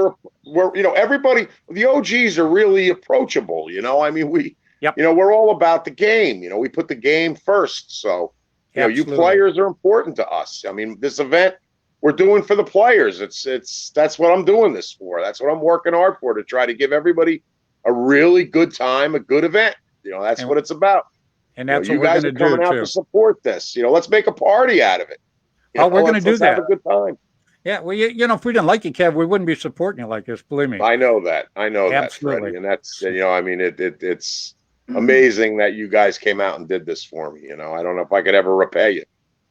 everybody, the OGs are really approachable. You know, I mean, you know, we're all about the game. You know, we put the game first. So, you know, you players are important to us. I mean, this event we're doing for the players. That's what I'm doing this for. That's what I'm working hard for, to try to give everybody a really good time, a good event. You know, that's what it's about. And that's what you guys are coming out to support this. You know, let's make a party out of it. We're going to do that. Have a good time. Yeah, well, you know, if we didn't like you, Kev, we wouldn't be supporting you like this. Believe me. I know that. That, Freddy. And that's, you know, I mean, it's amazing that you guys came out and did this for me. You know, I don't know if I could ever repay you.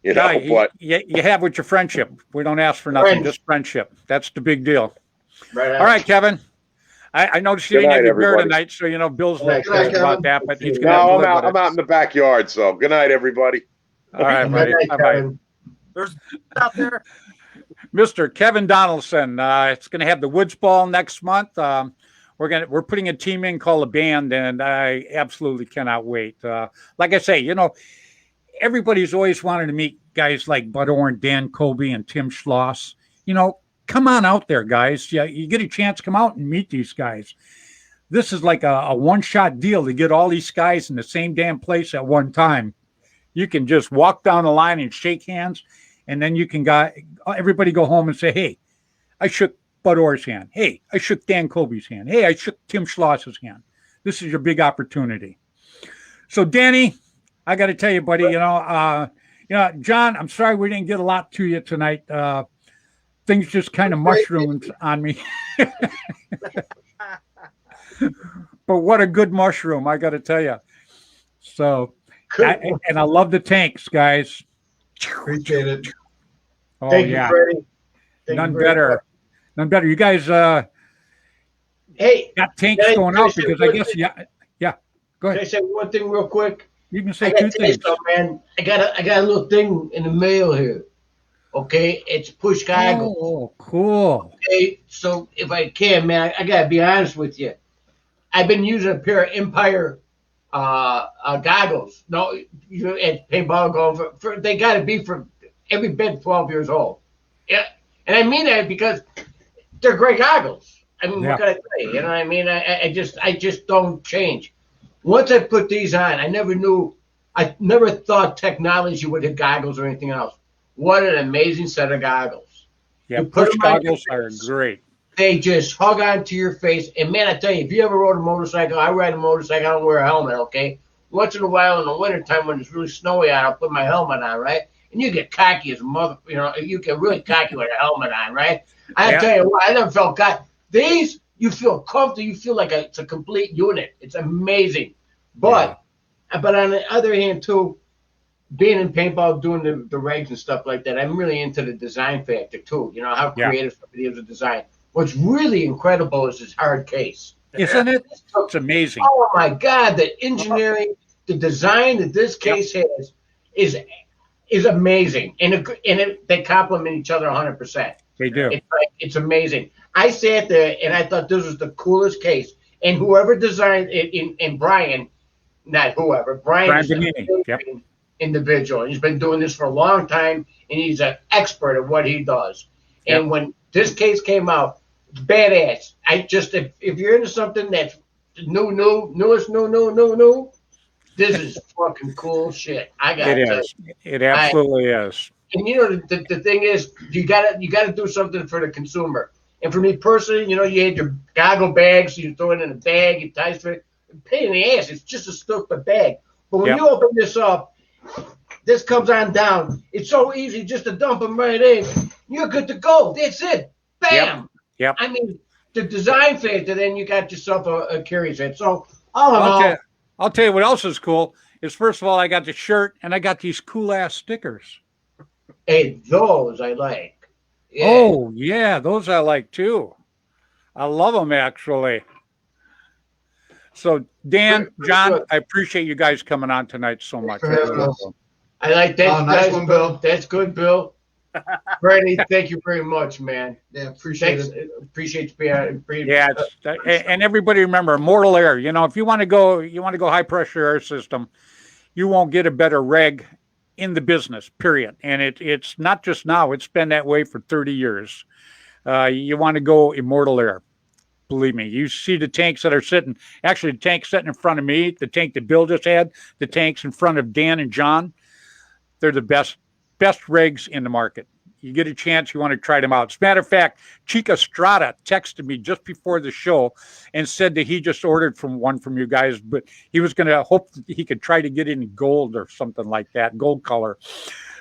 You know, but you have with your friendship. We don't ask for nothing, just friendship. That's the big deal. Right. All right, Kevin. I noticed you didn't have your beer tonight, so you know Bill's a little pissed about that, but he's going to. I'm out in the backyard. So good night, everybody. All right, buddy. Bye. There's out there. Mr. Kevin Donaldson. It's going to have the Woods Ball next month. We're putting a team in called a band, and I absolutely cannot wait. Like I say, you know, everybody's always wanted to meet guys like Bud Orr, Dan Colby, and Tim Schloss. You know, come on out there, guys. Yeah, you get a chance, come out and meet these guys. This is like a one-shot deal to get all these guys in the same damn place at one time. You can just walk down the line and shake hands, and then you can everybody go home and say, hey, I shook Bud Orr's hand. Hey, I shook Dan Colby's hand. Hey, I shook Tim Schloss's hand. This is your big opportunity. So, Danny, I got to tell you, buddy, you know, John, I'm sorry we didn't get a lot to you tonight. Things just kind of mushroomed on me. But what a good mushroom, I got to tell you. So, and I love the tanks, guys. Appreciate it. Oh, Thank you, Freddy. None better. None better. You guys got tanks going out because I guess, yeah. Go ahead. Can I say one thing real quick? You can say two things. Man, I got a little thing in the mail here. Okay, it's push goggles. Oh, cool. Okay, so if I can, man, I gotta be honest with you. I've been using a pair of Empire goggles. No, at paintball going for they got to be for every bit 12 years old. Yeah, and I mean that because they're great goggles. I mean, what can I say? You know what I mean? I just don't change. Once I put these on, I never thought technology would have goggles or anything else. What an amazing set of goggles. Yeah, push goggles are great. They just hug onto your face. And, man, I tell you, if you ever rode a motorcycle, I ride a motorcycle, I don't wear a helmet, okay? Once in a while in the wintertime when it's really snowy out, I'll put my helmet on, right? And you get cocky as a mother, you know, you get really cocky with a helmet on, right? I tell you what, I never felt cocky. These, you feel comfortable. You feel like it's a complete unit. It's amazing. But on the other hand, too, being in paintball, doing the regs and stuff like that, I'm really into the design factor too. You know, how Yeah. creative somebody is with design. What's really incredible is his hard case. Isn't it? It's amazing. Oh my God, the engineering, the design that this case has is amazing, and they complement each other 100%. They do. It's amazing. I sat there and I thought this was the coolest case. And whoever designed it, and Brian, not whoever, Brian is an amazing individual. He's been doing this for a long time, and he's an expert at what he does. And when this case came out, it's badass. If you're into something that's newest, this is fucking cool shit. I got it. Is. It absolutely is. And you know, the thing is, you gotta do something for the consumer. And for me personally, you know, you had your goggle bags, so you throw it in a bag, it ties to it. Pain in the ass. It's just a stupid bag. But when you open this up, this comes on down. It's so easy just to dump them right in. You're good to go. That's it. Bam. Yep. I mean, the design factor, then you got yourself a carry set. So all in all, I'll tell you what else is cool is, first of all, I got the shirt and I got these cool ass stickers. Hey, those I like. Yeah. Oh, yeah, those I like too. I love them, actually. So, Dan, John, I appreciate you guys coming on tonight so much. I like that. Nice one, Bill. That's good, Bill. Freddie, thank you very much, man. Yeah, appreciate it. Appreciate you being. Yeah, and everybody remember, mortal air. You know, if you want to go high pressure air system, you won't get a better reg in the business, period. And it's not just now, it's been that way for 30 years. You want to go immortal air. Believe me, you see the tanks that are sitting, actually the tank sitting in front of me, the tank that Bill just had, the tanks in front of Dan and John, they're the best regs in the market. You get a chance, you want to try them out. As a matter of fact, Chica Strada texted me just before the show and said that he just ordered one from you guys, but he was going to hope that he could try to get in gold or something like that, gold color.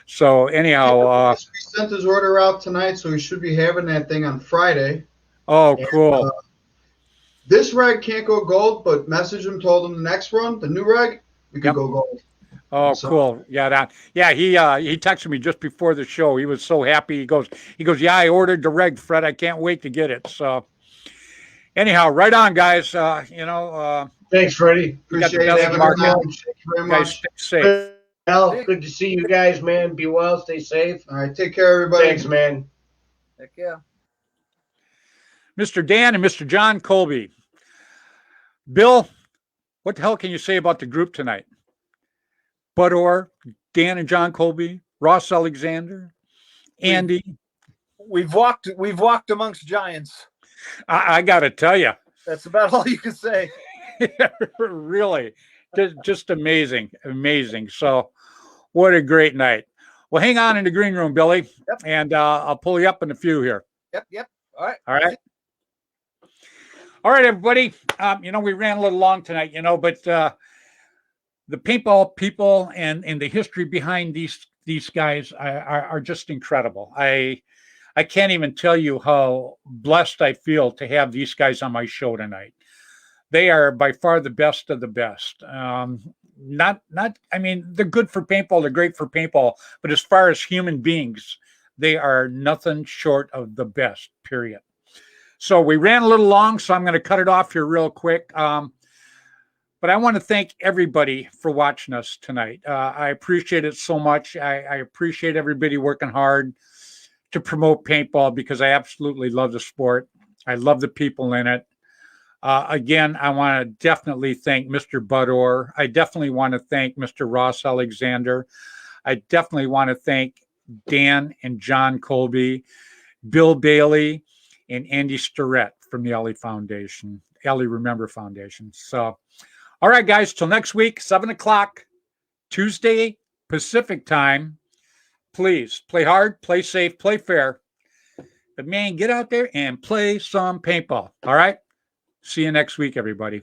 So anyhow, he sent his order out tonight, so he should be having that thing on Friday. Oh, cool. This reg can't go gold, but message him, told him the next run, the new reg, we could go gold. Oh, so cool. Yeah, he texted me just before the show. He was so happy. He goes, yeah, I ordered the reg, Fred. I can't wait to get it. So anyhow, right on, guys. Thanks, Freddie. Appreciate it. Thank you very much. Guys, stay safe. Well, good to see you guys, man. Be well, stay safe. All right, take care, everybody. Thanks, man. Heck yeah. Mr. Dan and Mr. John Colby. Bill, what the hell can you say about the group tonight? Bud Orr, Dan and John Colby, Ross Alexander, Andy. We've walked amongst giants. I got to tell you. That's about all you can say. Really. Just amazing. So what a great night. Well, hang on in the green room, Billy, and I'll pull you up in a few here. Yep. All right, everybody. We ran a little long tonight, but the paintball people and the history behind these guys are just incredible. I can't even tell you how blessed I feel to have these guys on my show tonight. They are by far the best of the best. I mean, they're good for paintball, they're great for paintball, but as far as human beings, they are nothing short of the best, period. So we ran a little long, so I'm going to cut it off here real quick. But I want to thank everybody for watching us tonight. I appreciate it so much. I appreciate everybody working hard to promote paintball because I absolutely love the sport. I love the people in it. Again, I want to definitely thank Mr. Bud Orr. I definitely want to thank Mr. Ross Alexander. I definitely want to thank Dan and John Colby, Bill Bailey, and Andy Starrett from the Ellie Remember Foundation. So, all right, guys, till next week, 7 o'clock, Tuesday, Pacific time. Please play hard, play safe, play fair. But man, get out there and play some paintball. All right? See you next week, everybody.